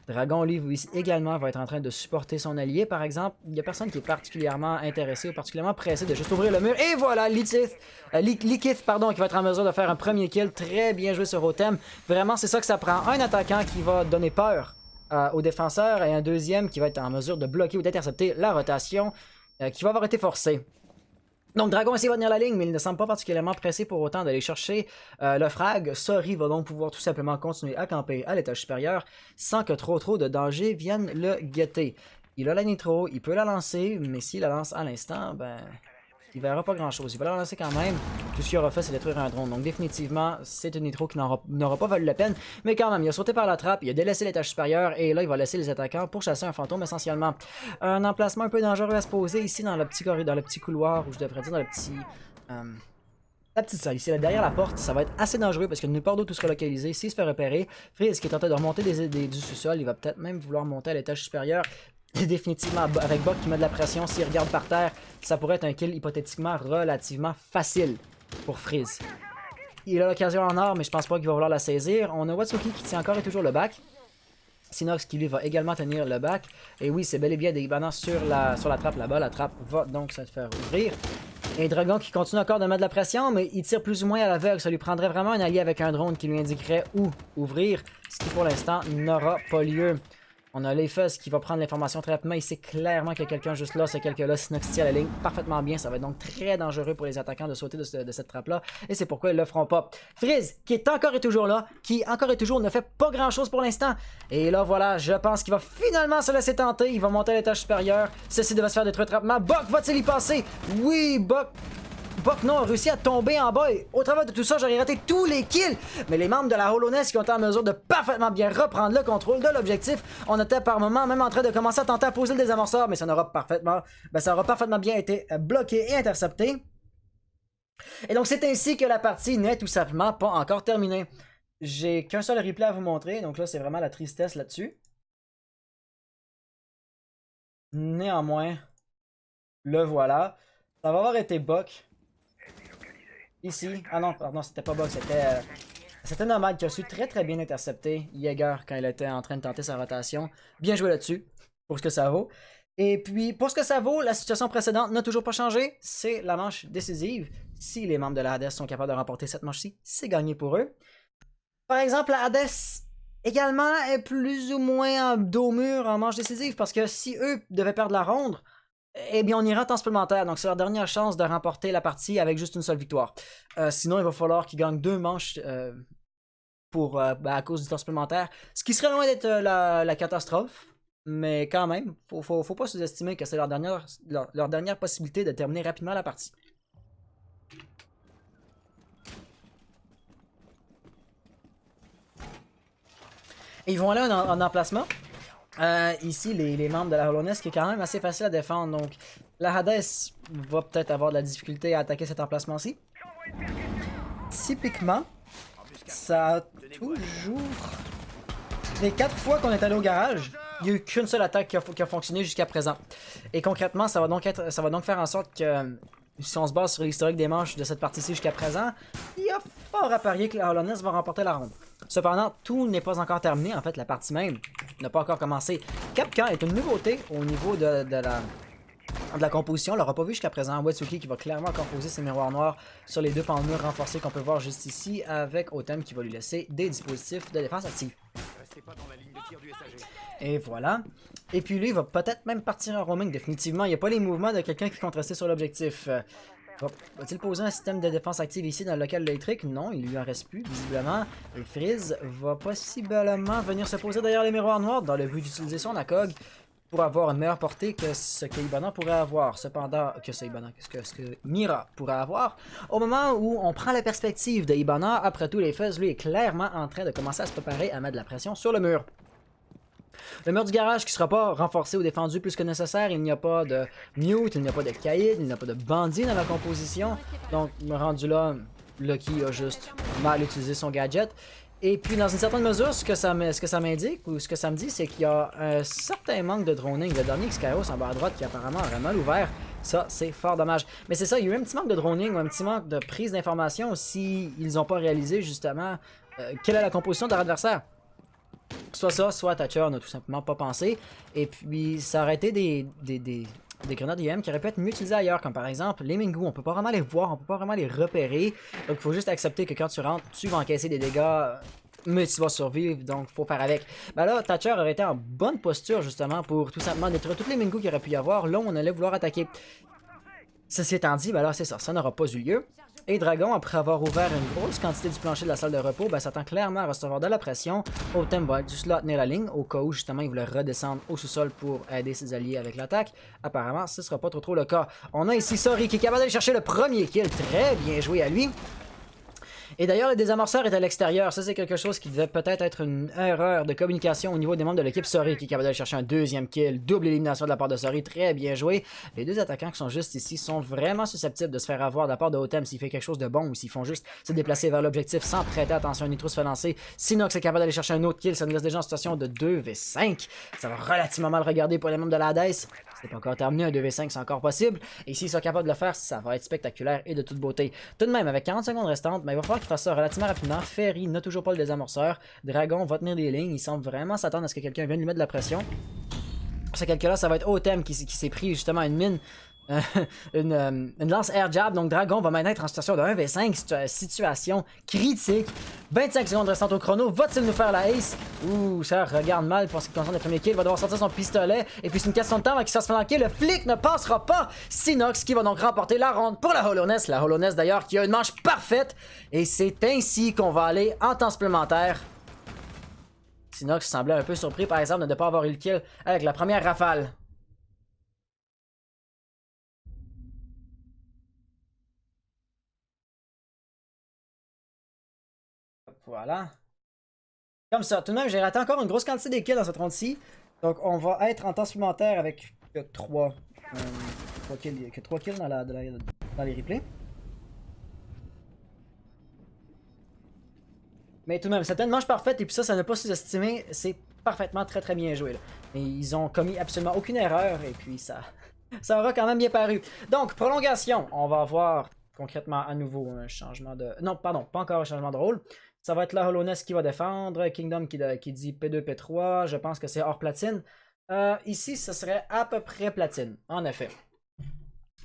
[SPEAKER 1] Dragon, lui, également va être en train de supporter son allié. Par exemple, il n'y a personne qui est particulièrement intéressé ou particulièrement pressé de juste ouvrir le mur. Et voilà, Likith, qui va être en mesure de faire un premier kill. Très bien joué sur Otem. Vraiment, c'est ça que ça prend. Un attaquant qui va donner peur aux défenseurs et un deuxième qui va être en mesure de bloquer ou d'intercepter la rotation qui va avoir été forcée. Donc Dragon essaie de tenir la ligne, mais il ne semble pas particulièrement pressé pour autant d'aller chercher le frag. Sorry va donc pouvoir tout simplement continuer à camper à l'étage supérieur sans que trop de dangers viennent le guetter. Il a la nitro, il peut la lancer, mais s'il la lance à l'instant, ben... il verra pas grand chose. Il va la lancer quand même. Tout ce qu'il aura fait, c'est détruire un drone. Donc définitivement, c'est une nitro qui n'aura pas valu la peine. Mais quand même, il a sauté par la trappe, il a délaissé l'étage supérieur et là, il va laisser les attaquants pour chasser un fantôme essentiellement. Un emplacement un peu dangereux à se poser ici dans le petit corridor, dans le petit couloir, ou je devrais dire dans le petit... la petite salle, ici, là, derrière la porte, ça va être assez dangereux parce que nulle part d'où tout sera localisé. S'il se fait repérer, Freeze qui est tenté de remonter du sous-sol, il va peut-être même vouloir monter à l'étage supérieur. Et définitivement, avec Buck qui met de la pression, s'il regarde par terre, ça pourrait être un kill hypothétiquement relativement facile pour Freeze. Il a l'occasion en or, mais je pense pas qu'il va vouloir la saisir. On a Watsuki qui tient encore et toujours le back. Sinox qui lui va également tenir le back. Et oui, c'est bel et bien des Ibana sur la trappe là-bas. La trappe va donc se faire ouvrir. Et Dragon qui continue encore de mettre de la pression, mais il tire plus ou moins à l'aveugle. Ça lui prendrait vraiment un allié avec un drone qui lui indiquerait où ouvrir, ce qui pour l'instant n'aura pas lieu. On a Leifus qui va prendre l'information très rapidement. Il sait clairement qu'il y a quelqu'un juste là. Ce quelqu'un-là, Sinox tire la ligne parfaitement bien. Ça va être donc très dangereux pour les attaquants de sauter de cette trappe-là. Et c'est pourquoi ils le feront pas. Freeze, qui est encore et toujours là, qui encore et toujours ne fait pas grand-chose pour l'instant. Et là, voilà, je pense qu'il va finalement se laisser tenter. Il va monter à l'étage supérieur. Ceci devait se faire détruire rapidement. Buck va-t-il y passer? Oui, Buck non a réussi à tomber en bas et au travers de tout ça, j'aurais raté tous les kills. Mais les membres de la Hollowness qui ont été en mesure de parfaitement bien reprendre le contrôle de l'objectif, on était par moments même en train de commencer à tenter à poser le désamorceur, mais ça aura parfaitement bien été bloqué et intercepté. Et donc c'est ainsi que la partie n'est tout simplement pas encore terminée. J'ai qu'un seul replay à vous montrer, donc là c'est vraiment la tristesse là-dessus. Néanmoins, le voilà. Ça va avoir été Buck. Ici. Ah non, pardon, c'était pas Buck, c'était Nomad qui a su très bien intercepter Jaeger quand il était en train de tenter sa rotation. Bien joué là-dessus, pour ce que ça vaut. Et puis, pour ce que ça vaut, la situation précédente n'a toujours pas changé. C'est la manche décisive. Si les membres de la Hades sont capables de remporter cette manche-ci, c'est gagné pour eux. Par exemple, la Hades également est plus ou moins en dos mur en manche décisive parce que si eux devaient perdre la ronde, eh bien, on ira en temps supplémentaire. Donc, c'est leur dernière chance de remporter la partie avec juste une seule victoire. Sinon, il va falloir qu'ils gagnent 2 manches à cause du temps supplémentaire. Ce qui serait loin d'être la catastrophe. Mais quand même, faut pas sous-estimer que c'est leur dernière possibilité de terminer rapidement la partie. Et ils vont aller en emplacement. Ici, les membres de la Hollowness qui est quand même assez facile à défendre. Donc, la Hades va peut-être avoir de la difficulté à attaquer cet emplacement-ci. Typiquement, ça a toujours... Les 4 fois qu'on est allé au garage, il n'y a eu qu'une seule attaque qui a fonctionné jusqu'à présent. Et concrètement, ça va donc faire en sorte que, si on se base sur l'historique des manches de cette partie-ci jusqu'à présent, il y a fort à parier que la Hollowness va remporter la ronde. Cependant, tout n'est pas encore terminé. En fait, la partie même n'a pas encore commencé. Capcan est une nouveauté au niveau de la composition. On l'aura pas vu jusqu'à présent. Watsuki qui va clairement composer ses miroirs noirs sur les 2 pans de mur renforcés qu'on peut voir juste ici, avec Otem qui va lui laisser des dispositifs de défense active. Et voilà. Et puis lui, il va peut-être même partir en roaming définitivement. Il n'y a pas les mouvements de quelqu'un qui compte rester sur l'objectif. Va-t-il poser un système de défense active ici dans le local électrique? Non, il lui en reste plus, visiblement. Et Freeze va possiblement venir se poser derrière les miroirs noirs dans le but d'utiliser son ACOG pour avoir une meilleure portée que ce que Ibana pourrait avoir. Cependant, que ce que Mira pourrait avoir. Au moment où on prend la perspective de Ibana, après tout, les Fuzz, lui, est clairement en train de commencer à se préparer à mettre de la pression sur le mur. Le mur du garage qui ne sera pas renforcé ou défendu plus que nécessaire. Il n'y a pas de mute, il n'y a pas de caïd, il n'y a pas de bandit dans la composition. Donc, rendu là, Lucky a juste mal utilisé son gadget. Et puis, dans une certaine mesure, ce que ça m'indique, ou ce que ça me dit, c'est qu'il y a un certain manque de droning. Le dernier Xkaios en bas à droite qui apparemment aurait mal ouvert. Ça, c'est fort dommage. Mais c'est ça, il y a eu un petit manque de droning ou un petit manque de prise d'information s'ils n'ont pas réalisé, justement, quelle est la composition de leur adversaire. Soit ça, soit Thatcher n'a tout simplement pas pensé. Et puis, ça aurait été des grenades IM qui auraient pu être mieux utilisées ailleurs, comme par exemple les Mingu. On peut pas vraiment les voir, on peut pas vraiment les repérer. Donc, il faut juste accepter que quand tu rentres, tu vas encaisser des dégâts, mais tu vas survivre, donc faut faire avec. Ben là, Thatcher aurait été en bonne posture, justement, pour tout simplement détruire toutes les Mingu qu'il aurait pu y avoir, là où on allait vouloir attaquer. Ceci étant dit, ben là c'est ça, ça n'aura pas eu lieu. Et Dragon, après avoir ouvert une grosse quantité du plancher de la salle de repos, ben, s'attend clairement à recevoir de la pression. Otem va juste là tenir la ligne, au cas où justement il voulait redescendre au sous-sol pour aider ses alliés avec l'attaque. Apparemment, ce ne sera pas trop le cas. On a ici Sori qui est capable d'aller chercher le premier kill, très bien joué à lui. Et d'ailleurs, le désamorceur est à l'extérieur. Ça, c'est quelque chose qui devait peut-être être une erreur de communication au niveau des membres de l'équipe. Sori qui est capable d'aller chercher un deuxième kill. Double élimination de la part de Sori. Très bien joué. Les deux attaquants qui sont juste ici sont vraiment susceptibles de se faire avoir de la part de Otem s'il fait quelque chose de bon ou s'ils font juste se déplacer vers l'objectif sans prêter attention. Nitro se fait lancer. Sinox est capable d'aller chercher un autre kill. Ça nous laisse déjà en situation de 2v5. Ça va relativement mal regarder pour les membres de la Hades. C'est pas encore terminé, un 2v5 c'est encore possible. Et s'ils sont capables de le faire, ça va être spectaculaire et de toute beauté. Tout de même, avec 40 secondes restantes, il va falloir qu'il fasse ça relativement rapidement. Ferry n'a toujours pas le désamorceur. Dragon va tenir des lignes. Il semble vraiment s'attendre à ce que quelqu'un vienne lui mettre de la pression. Ce quelqu'un-là, ça va être Otem qui s'est pris justement une mine. Une lance air jab, donc Dragon va maintenant être en situation de 1v5, situation critique. 25 secondes restantes au chrono, va-t-il nous faire la ace? Ouh, ça regarde mal pour ce qui concerne le premier kill, il va devoir sortir son pistolet, et puis c'est une question de temps avant qu'il se fasse flanquer, le flic ne passera pas. Sinox qui va donc remporter la ronde pour la Hollowness d'ailleurs qui a une manche parfaite, et c'est ainsi qu'on va aller en temps supplémentaire. Sinox semblait un peu surpris par exemple de ne pas avoir eu le kill avec la première rafale. Voilà. Comme ça. Tout de même, j'ai raté encore une grosse quantité de kills dans cette ronde-ci. Donc, on va être en temps supplémentaire avec que 3 kills dans les replays. Mais tout de même, c'était une manche parfaite. Et puis ça ne pas sous-estimer. C'est parfaitement très bien joué. Là. Et ils ont commis absolument aucune erreur. Et puis ça aura quand même bien paru. Donc, prolongation. On va avoir concrètement à nouveau un changement de... Non, pardon, pas encore un changement de rôle. Ça va être la Hollowness qui va défendre, Kingdom qui dit P2, P3, je pense que c'est hors platine. Ici, ce serait à peu près platine, en effet.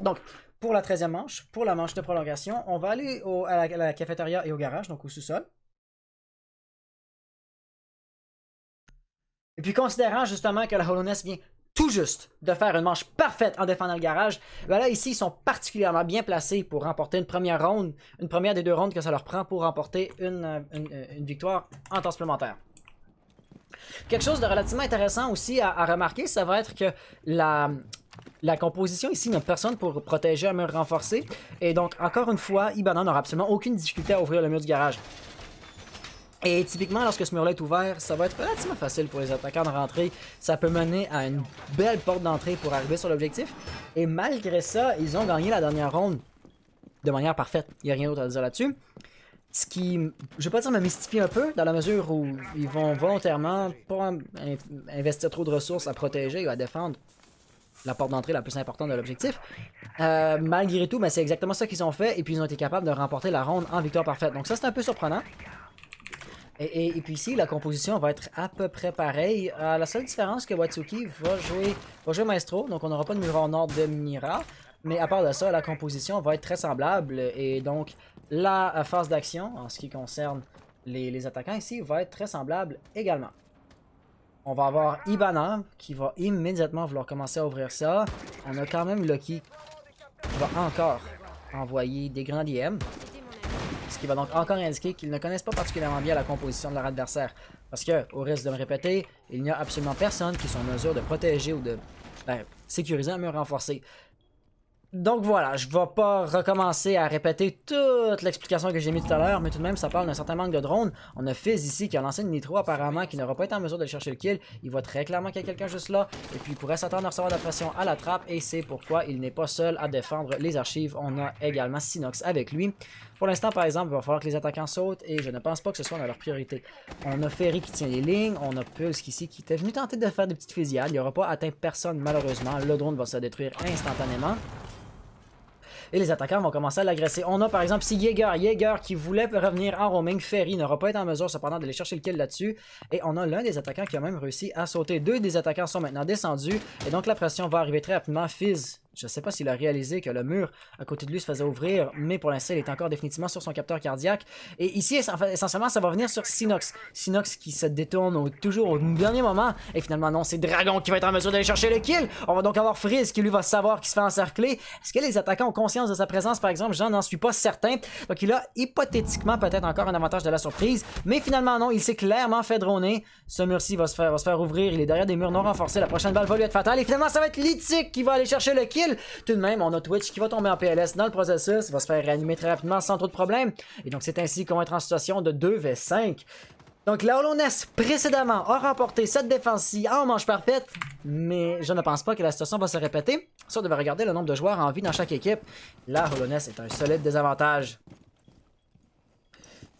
[SPEAKER 1] Donc, pour la 13e manche, pour la manche de prolongation, on va aller à la cafétéria et au garage, donc au sous-sol. Et puis, considérant justement que la Hollowness vient tout juste de faire une manche parfaite en défendant le garage, ben là ici ils sont particulièrement bien placés pour remporter une première ronde, une première des deux rondes que ça leur prend pour remporter une victoire en temps supplémentaire. Quelque chose de relativement intéressant aussi à remarquer, ça va être que la composition ici n'a personne pour protéger un mur renforcé, et donc encore une fois, Ibanan n'aura absolument aucune difficulté à ouvrir le mur du garage. Et typiquement, lorsque ce mur-là est ouvert, ça va être relativement facile pour les attaquants de rentrer. Ça peut mener à une belle porte d'entrée pour arriver sur l'objectif. Et malgré ça, ils ont gagné la dernière ronde de manière parfaite. Il n'y a rien d'autre à dire là-dessus. Ce qui, je vais pas dire me mystifie un peu, dans la mesure où ils vont volontairement pas investir trop de ressources à protéger et à défendre la porte d'entrée la plus importante de l'objectif. Malgré tout, ben, c'est exactement ça qu'ils ont fait. Et puis ils ont été capables de remporter la ronde en victoire parfaite. Donc ça, c'est un peu surprenant. Et puis ici, la composition va être à peu près pareille. La seule différence que Watsuki va jouer Maestro, donc on n'aura pas de mur en nord de Mira. Mais à part de ça, la composition va être très semblable. Et donc, la phase d'action, en ce qui concerne les attaquants ici, va être très semblable également. On va avoir Ibanan qui va immédiatement vouloir commencer à ouvrir ça. On a quand même Lucky qui va encore envoyer des grenades IM. Ce qui va donc encore indiquer qu'ils ne connaissent pas particulièrement bien la composition de leur adversaire. Parce que, au risque de me répéter, il n'y a absolument personne qui soit en mesure de protéger ou de sécuriser un mur renforcé. Donc voilà, je ne vais pas recommencer à répéter toute l'explication que j'ai mise tout à l'heure, mais tout de même, ça parle d'un certain manque de drones. On a Fizz ici qui a lancé une Nitro apparemment, qui n'aura pas été en mesure de chercher le kill. Il voit très clairement qu'il y a quelqu'un juste là, et puis il pourrait s'attendre à recevoir de la pression à la trappe, et c'est pourquoi il n'est pas seul à défendre les archives. On a également Sinox avec lui. Pour l'instant, par exemple, il va falloir que les attaquants sautent, et je ne pense pas que ce soit dans leur priorité. On a Ferry qui tient les lignes, on a Pulse ici qui était venu tenter de faire des petites fusillades. Il n'y aura pas atteint personne malheureusement, le drone va se détruire instantanément. Et les attaquants vont commencer à l'agresser. On a par exemple ici Jaeger qui voulait revenir en roaming. Ferry n'aura pas été en mesure cependant d'aller chercher le kill là-dessus. Et on a l'un des attaquants qui a même réussi à sauter. Deux des attaquants sont maintenant descendus. Et donc la pression va arriver très rapidement. Fizz Je sais pas s'il a réalisé que le mur à côté de lui se faisait ouvrir, mais pour l'instant, il est encore définitivement sur son capteur cardiaque. Et ici, essentiellement, ça va venir sur Sinox. Sinox qui se détourne toujours au dernier moment. Et finalement, non, c'est Dragon qui va être en mesure d'aller chercher le kill. On va donc avoir Freeze qui lui va savoir qu'il se fait encercler. Est-ce que les attaquants ont conscience de sa présence, par exemple? J'en suis pas certain. Donc il a hypothétiquement peut-être encore un avantage de la surprise. Mais finalement, non, il s'est clairement fait droner. Ce mur-ci va se faire ouvrir. Il est derrière des murs non renforcés. La prochaine balle va lui être fatale. Et finalement, ça va être Litic qui va aller chercher le kill. Tout de même, on a Twitch qui va tomber en PLS dans le processus. Il va se faire réanimer très rapidement sans trop de problème. Et donc, c'est ainsi qu'on va être en situation de 2v5. Donc, la Hollowness, précédemment, a remporté cette défense-ci en manche parfaite. Mais je ne pense pas que la situation va se répéter. Si on devait regarder le nombre de joueurs en vie dans chaque équipe, la Hollowness est un solide désavantage.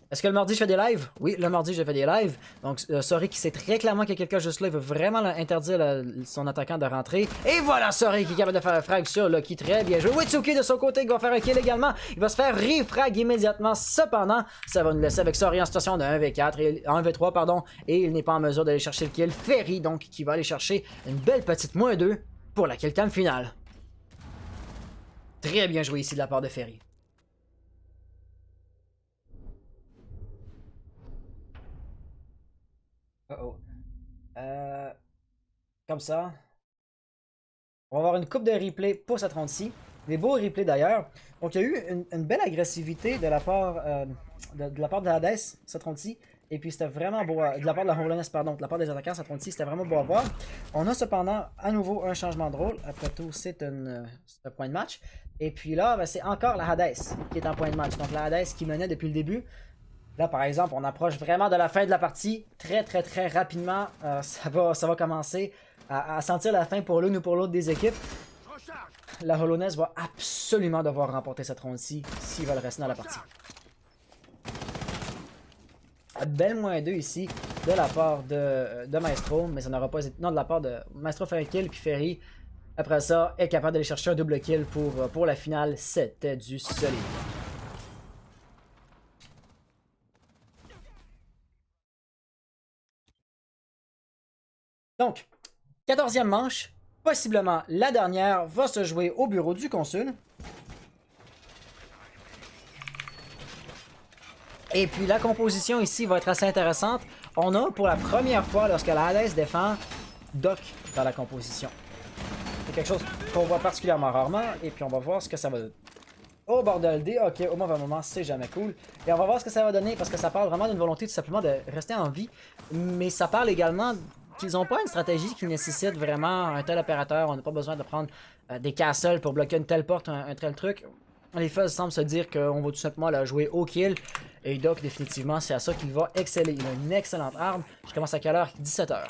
[SPEAKER 1] Est-ce que le mardi je fais des lives? Oui, le mardi je fais des lives. Donc, Sorry qui sait très clairement qu'il y a quelqu'un juste là, il veut vraiment interdire son attaquant de rentrer. Et voilà Sorry qui est capable de faire un frag sur Lucky, très bien joué. Witsuki de son côté qui va faire un kill également. Il va se faire refrag immédiatement. Cependant, ça va nous laisser avec Sorry en situation de 1v4, et 1v3 pardon. Et il n'est pas en mesure d'aller chercher le kill. Ferry donc qui va aller chercher une belle petite -2 pour la kill cam finale. Très bien joué ici de la part de Ferry. Comme ça. On va avoir une coupe de replay pour cette ronde-ci. Des beaux replays d'ailleurs. Donc il y a eu une belle agressivité de la part de Hades cette ronde-ci. Et puis c'était vraiment beau, de la part de la Hollowness, pardon, de la part des attaquants cette ronde-ci, c'était vraiment beau à voir. On a cependant à nouveau un changement de rôle. Après tout, c'est un point de match. Et puis là, ben, c'est encore la Hades qui est en point de match. Donc la Hades qui menait depuis le début. Là, par exemple, on approche vraiment de la fin de la partie. Très, très, très rapidement, ça va commencer à sentir la fin pour l'une ou pour l'autre des équipes. La Hollowness va absolument devoir remporter cette ronde-ci s'ils veulent rester dans la partie. Belle -2 ici de la part de Maestro, mais ça n'aura pas été... Non, de la part de Maestro fait un kill, puis Ferry, après ça, est capable d'aller chercher un double kill pour la finale. C'était du solide. Donc, 14e manche, possiblement la dernière, va se jouer au bureau du consul. Et puis la composition ici va être assez intéressante. On a pour la première fois, lorsque la Hades défend, Doc dans la composition. C'est quelque chose qu'on voit particulièrement rarement. Et puis on va voir ce que ça va donner. Oh bordel D, ok, au mauvais moment, c'est jamais cool. Et on va voir ce que ça va donner parce que ça parle vraiment d'une volonté tout simplement de rester en vie. Mais ça parle également qu'ils n'ont pas une stratégie qui nécessite vraiment un tel opérateur. On n'a pas besoin de prendre des castles pour bloquer une telle porte, un tel truc. Les Fuzz semblent se dire qu'on va tout simplement la jouer au kill. Et Doc, définitivement, c'est à ça qu'il va exceller. Il a une excellente arme. Je commence à quelle heure? 17h.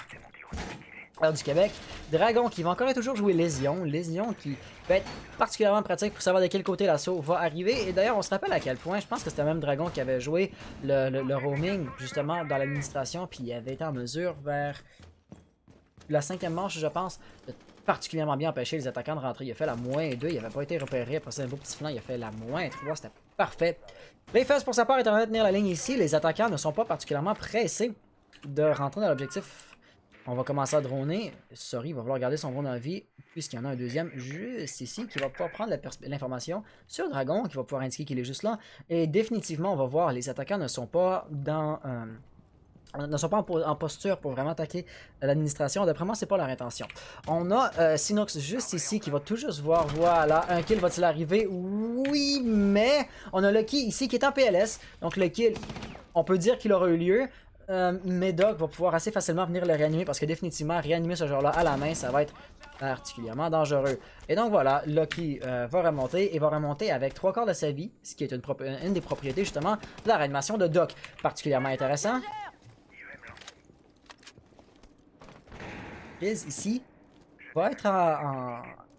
[SPEAKER 1] Heure du Québec. Dragon qui va encore et toujours jouer Lésion. Lésion qui peut être particulièrement pratique pour savoir de quel côté l'assaut va arriver. Et d'ailleurs, on se rappelle à quel point, je pense que c'était même Dragon qui avait joué le roaming, justement, dans l'administration. Puis il avait été en mesure vers la 5e manche, je pense, de particulièrement bien empêcher les attaquants de rentrer. Il a fait la -2, il n'avait pas été repéré. Après ça, un beau petit flanc, il a fait la -3, c'était parfait. Les Fuzz, pour sa part, est en train de tenir la ligne ici. Les attaquants ne sont pas particulièrement pressés de rentrer dans l'objectif. On va commencer à droner. Sorry, il va vouloir garder son drone en vie, puisqu'il y en a un deuxième juste ici qui va pouvoir prendre l'information sur Dragon, qui va pouvoir indiquer qu'il est juste là. Et définitivement, on va voir, les attaquants ne sont pas dans... ne sont pas en posture pour vraiment attaquer l'administration. D'après moi, c'est pas leur intention. On a Sinox juste ici qui va tout juste voir, voilà, un kill va-t-il arriver? Oui, mais on a Lucky ici qui est en PLS. Donc le kill, on peut dire qu'il aura eu lieu. Mais Doc va pouvoir assez facilement venir le réanimer parce que définitivement, réanimer ce joueur-là à la main, ça va être particulièrement dangereux. Et donc voilà, Lucky va remonter et va remonter avec 3/4 de sa vie, ce qui est une des propriétés justement de la réanimation de Doc. Particulièrement intéressant. Liz ici va être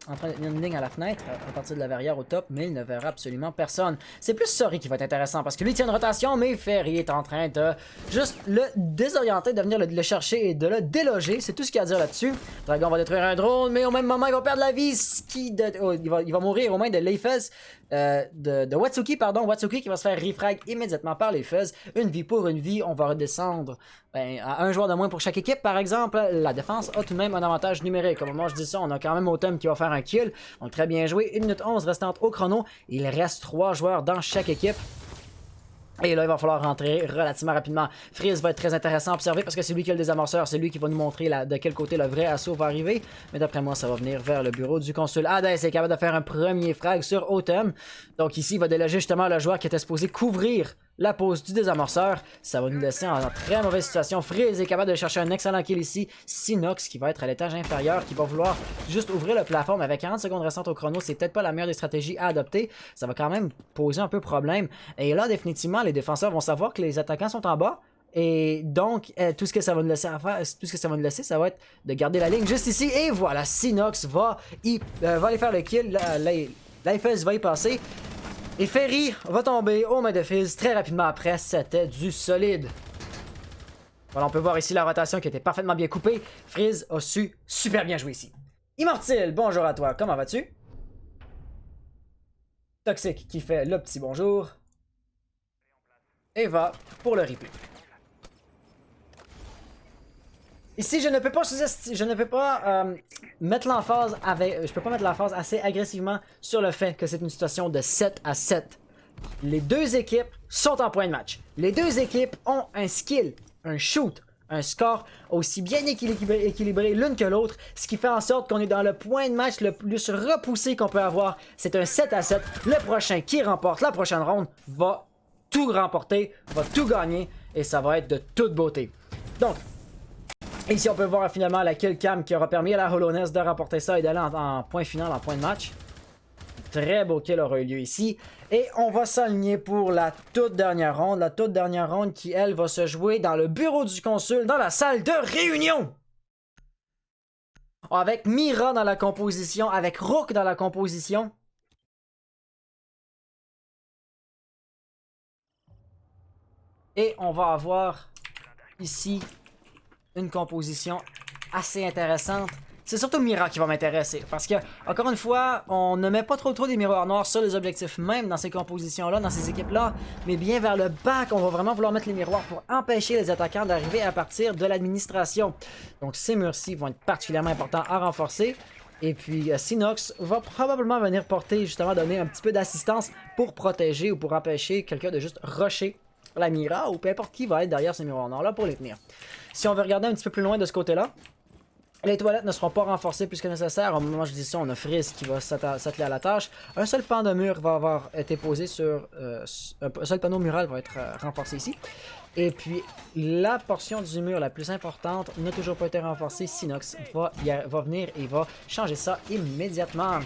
[SPEAKER 1] en train de tenir une ligne à la fenêtre à partir de la verrière au top, mais il ne verra absolument personne. C'est plus Sorry qui va être intéressant parce que lui tient une rotation, mais Ferry est en train de juste le désorienter, de venir le chercher et de le déloger. C'est tout ce qu'il y a à dire là-dessus. Dragon va détruire un drone, mais au même moment il va perdre la vie, il va mourir aux mains de Leifes. de Watsuki, pardon. Watsuki qui va se faire refrag immédiatement par les Fuzz. Une vie pour une vie. On va redescendre à un joueur de moins pour chaque équipe. Par exemple, la défense a tout de même un avantage numérique. Au moment où je dis ça, on a quand même Autumn qui va faire un kill. Donc très bien joué. 1 minute 11 restante au chrono. Il reste 3 joueurs dans chaque équipe. Et là, il va falloir rentrer relativement rapidement. Freeze va être très intéressant à observer parce que c'est lui qui a le désamorceur. C'est lui qui va nous montrer de quel côté le vrai assaut va arriver. Mais d'après moi, ça va venir vers le bureau du consul. Hades est capable de faire un premier frag sur Autumn. Donc ici, il va déloger justement le joueur qui était supposé couvrir la pose du désamorceur. Ça va nous laisser en très mauvaise situation. Freeze est capable de chercher un excellent kill ici. Sinox qui va être à l'étage inférieur, qui va vouloir juste ouvrir le plafond. Mais avec 40 secondes restantes au chrono, c'est peut-être pas la meilleure des stratégies à adopter. Ça va quand même poser un peu problème. Et là, définitivement, les défenseurs vont savoir que les attaquants sont en bas. Et donc, tout ce que ça va nous laisser à faire, tout ce que ça va nous laisser, ça va être de garder la ligne juste ici. Et voilà, Sinox va aller faire le kill. L'Ifez va y passer. Et Ferry va tomber aux mains de Fizz très rapidement après. C'était du solide. Voilà, on peut voir ici la rotation qui était parfaitement bien coupée. Frizz a su super bien jouer ici. Immortile, bonjour à toi. Comment vas-tu? Toxic qui fait le petit bonjour. Et va pour le replay. Ici, je ne peux pas mettre l'emphase assez agressivement sur le fait que c'est une situation de 7 à 7. Les deux équipes sont en point de match. Les deux équipes ont un skill, un shoot, un score aussi bien équilibré l'une que l'autre, ce qui fait en sorte qu'on est dans le point de match le plus repoussé qu'on peut avoir. C'est un 7 à 7. Le prochain qui remporte la prochaine ronde va tout remporter, va tout gagner et ça va être de toute beauté. Donc, ici, on peut voir finalement la kill cam qui aura permis à la Hollowness de remporter ça et d'aller en point final, en point de match. Très beau kill aura eu lieu ici. Et on va s'aligner pour la toute dernière ronde. La toute dernière ronde qui, elle, va se jouer dans le bureau du consul, dans la salle de réunion. Avec Mira dans la composition, avec Rook dans la composition. Et on va avoir ici une composition assez intéressante. C'est surtout Mira qui va m'intéresser. Parce que, encore une fois, on ne met pas trop des miroirs noirs sur les objectifs même dans ces compositions-là, dans ces équipes-là. Mais bien vers le back, on va vraiment vouloir mettre les miroirs pour empêcher les attaquants d'arriver à partir de l'administration. Donc ces murs-ci vont être particulièrement importants à renforcer. Et puis Sinox va probablement venir porter, justement, donner un petit peu d'assistance pour protéger ou pour empêcher quelqu'un de juste rusher la Mira ou peu importe qui va être derrière ces miroirs noirs-là pour les tenir. Si on veut regarder un petit peu plus loin de ce côté-là, les toilettes ne seront pas renforcées plus que nécessaire. Au moment où je dis ça, on a Frizz qui va s'atteler à la tâche. Un seul pan de mur va avoir été posé sur... un seul panneau mural va être renforcé ici. Et puis, la portion du mur la plus importante n'a toujours pas été renforcée. Sinox va venir et va changer ça immédiatement.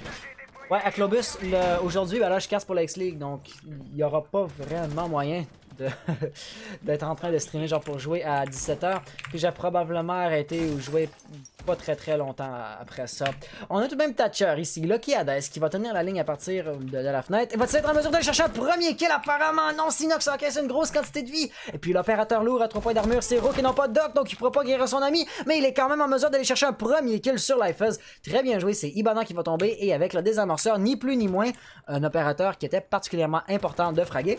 [SPEAKER 1] Ouais, à Clobus, aujourd'hui, là, je casse pour la X-League, donc il n'y aura pas vraiment moyen d'être en train de streamer genre pour jouer à 17h. Puis j'ai probablement arrêté ou jouer pas très longtemps après ça. On a tout de même Thatcher ici, Lucky Hades, qui va tenir la ligne à partir de la fenêtre. Et va-t-il être en mesure d'aller chercher un premier kill apparemment? Non, Sinox encaisse une grosse quantité de vie. Et puis l'opérateur lourd à 3 points d'armure, c'est Rook et non pas Doc, donc il pourra pas guérir son ami. Mais il est quand même en mesure d'aller chercher un premier kill sur Lifez. Très bien joué, c'est Ibana qui va tomber. Et avec le désamorceur, ni plus ni moins, un opérateur qui était particulièrement important de fraguer.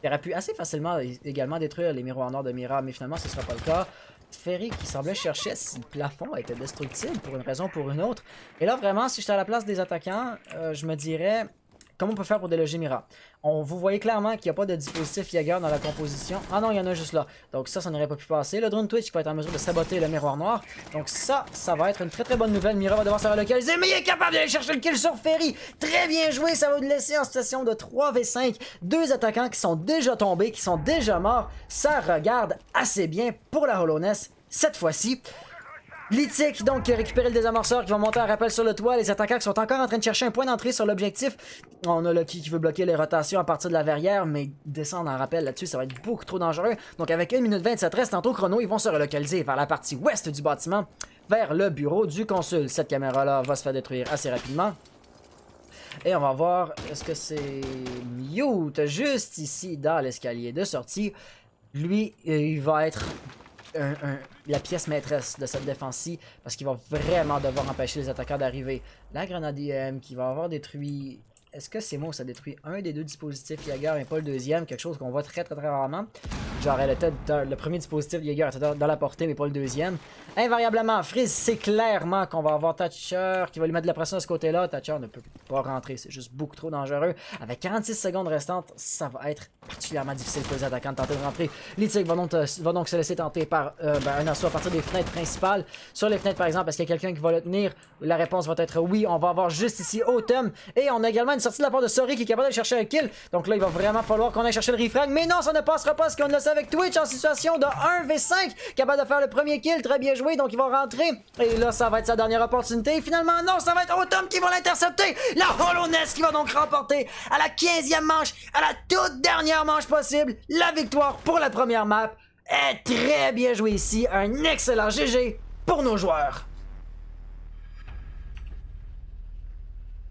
[SPEAKER 1] Il aurait pu assez facilement également détruire les miroirs noirs de Mira, mais finalement ce ne sera pas le cas. Ferry qui semblait chercher si le plafond était destructible pour une raison ou pour une autre. Et là vraiment, si j'étais à la place des attaquants, je me dirais comment on peut faire pour déloger Mira. Vous voyez clairement qu'il n'y a pas de dispositif Jaeger dans la composition. Ah non, il y en a juste là. Donc ça n'aurait pas pu passer. Le drone Twitch va être en mesure de saboter le miroir noir. Donc ça va être une très bonne nouvelle. Mira va devoir se relocaliser, mais il est capable d'aller chercher le kill sur Ferry. Très bien joué, ça va nous laisser en situation de 3v5. Deux attaquants qui sont déjà tombés, qui sont déjà morts. Ça regarde assez bien pour la Hollowness cette fois-ci. Lithic donc qui a récupéré le désamorceur qui va monter un rappel sur le toit. Les attaquants qui sont encore en train de chercher un point d'entrée sur l'objectif. On a Lucky qui veut bloquer les rotations à partir de la verrière, mais descendre en rappel là-dessus, ça va être beaucoup trop dangereux. Donc avec 1 minute 27 restant au chrono, ils vont se relocaliser vers la partie ouest du bâtiment, vers le bureau du consul. Cette caméra-là va se faire détruire assez rapidement. Et on va voir, est-ce que c'est Mute juste ici dans l'escalier de sortie. Lui, il va être la pièce maîtresse de cette défense-ci parce qu'il va vraiment devoir empêcher les attaquants d'arriver. La grenade IM qui va avoir détruit est-ce que c'est moi où ça détruit un des deux dispositifs Jaeger mais pas le deuxième? Quelque chose qu'on voit très rarement. Genre le premier dispositif Jaeger était dans la portée mais pas le deuxième. Invariablement, Freeze, c'est clairement qu'on va avoir Thatcher qui va lui mettre de la pression de ce côté-là. Thatcher ne peut pas rentrer, c'est juste beaucoup trop dangereux. Avec 46 secondes restantes, ça va être particulièrement difficile pour les attaquants de tenter de rentrer. Litig va donc se laisser tenter par un assaut à partir des fenêtres principales. Sur les fenêtres par exemple, est-ce qu'il y a quelqu'un qui va le tenir? La réponse va être oui. On va avoir juste ici Autumn. Et on a également une sortie de la part de Sori qui est capable de chercher un kill. Donc là, il va vraiment falloir qu'on aille chercher le refrag. Mais non, ça ne passera pas parce qu'on a ça avec Twitch en situation de 1v5. Capable de faire le premier kill. Très bien joué. Donc il va rentrer. Et là, ça va être sa dernière opportunité. Et finalement, non, ça va être Autumn qui va l'intercepter. La Hollow Nest qui va donc remporter à la 15e manche, à la toute dernière manche possible, la victoire pour la première map. Est très bien joué ici. Un excellent GG pour nos joueurs.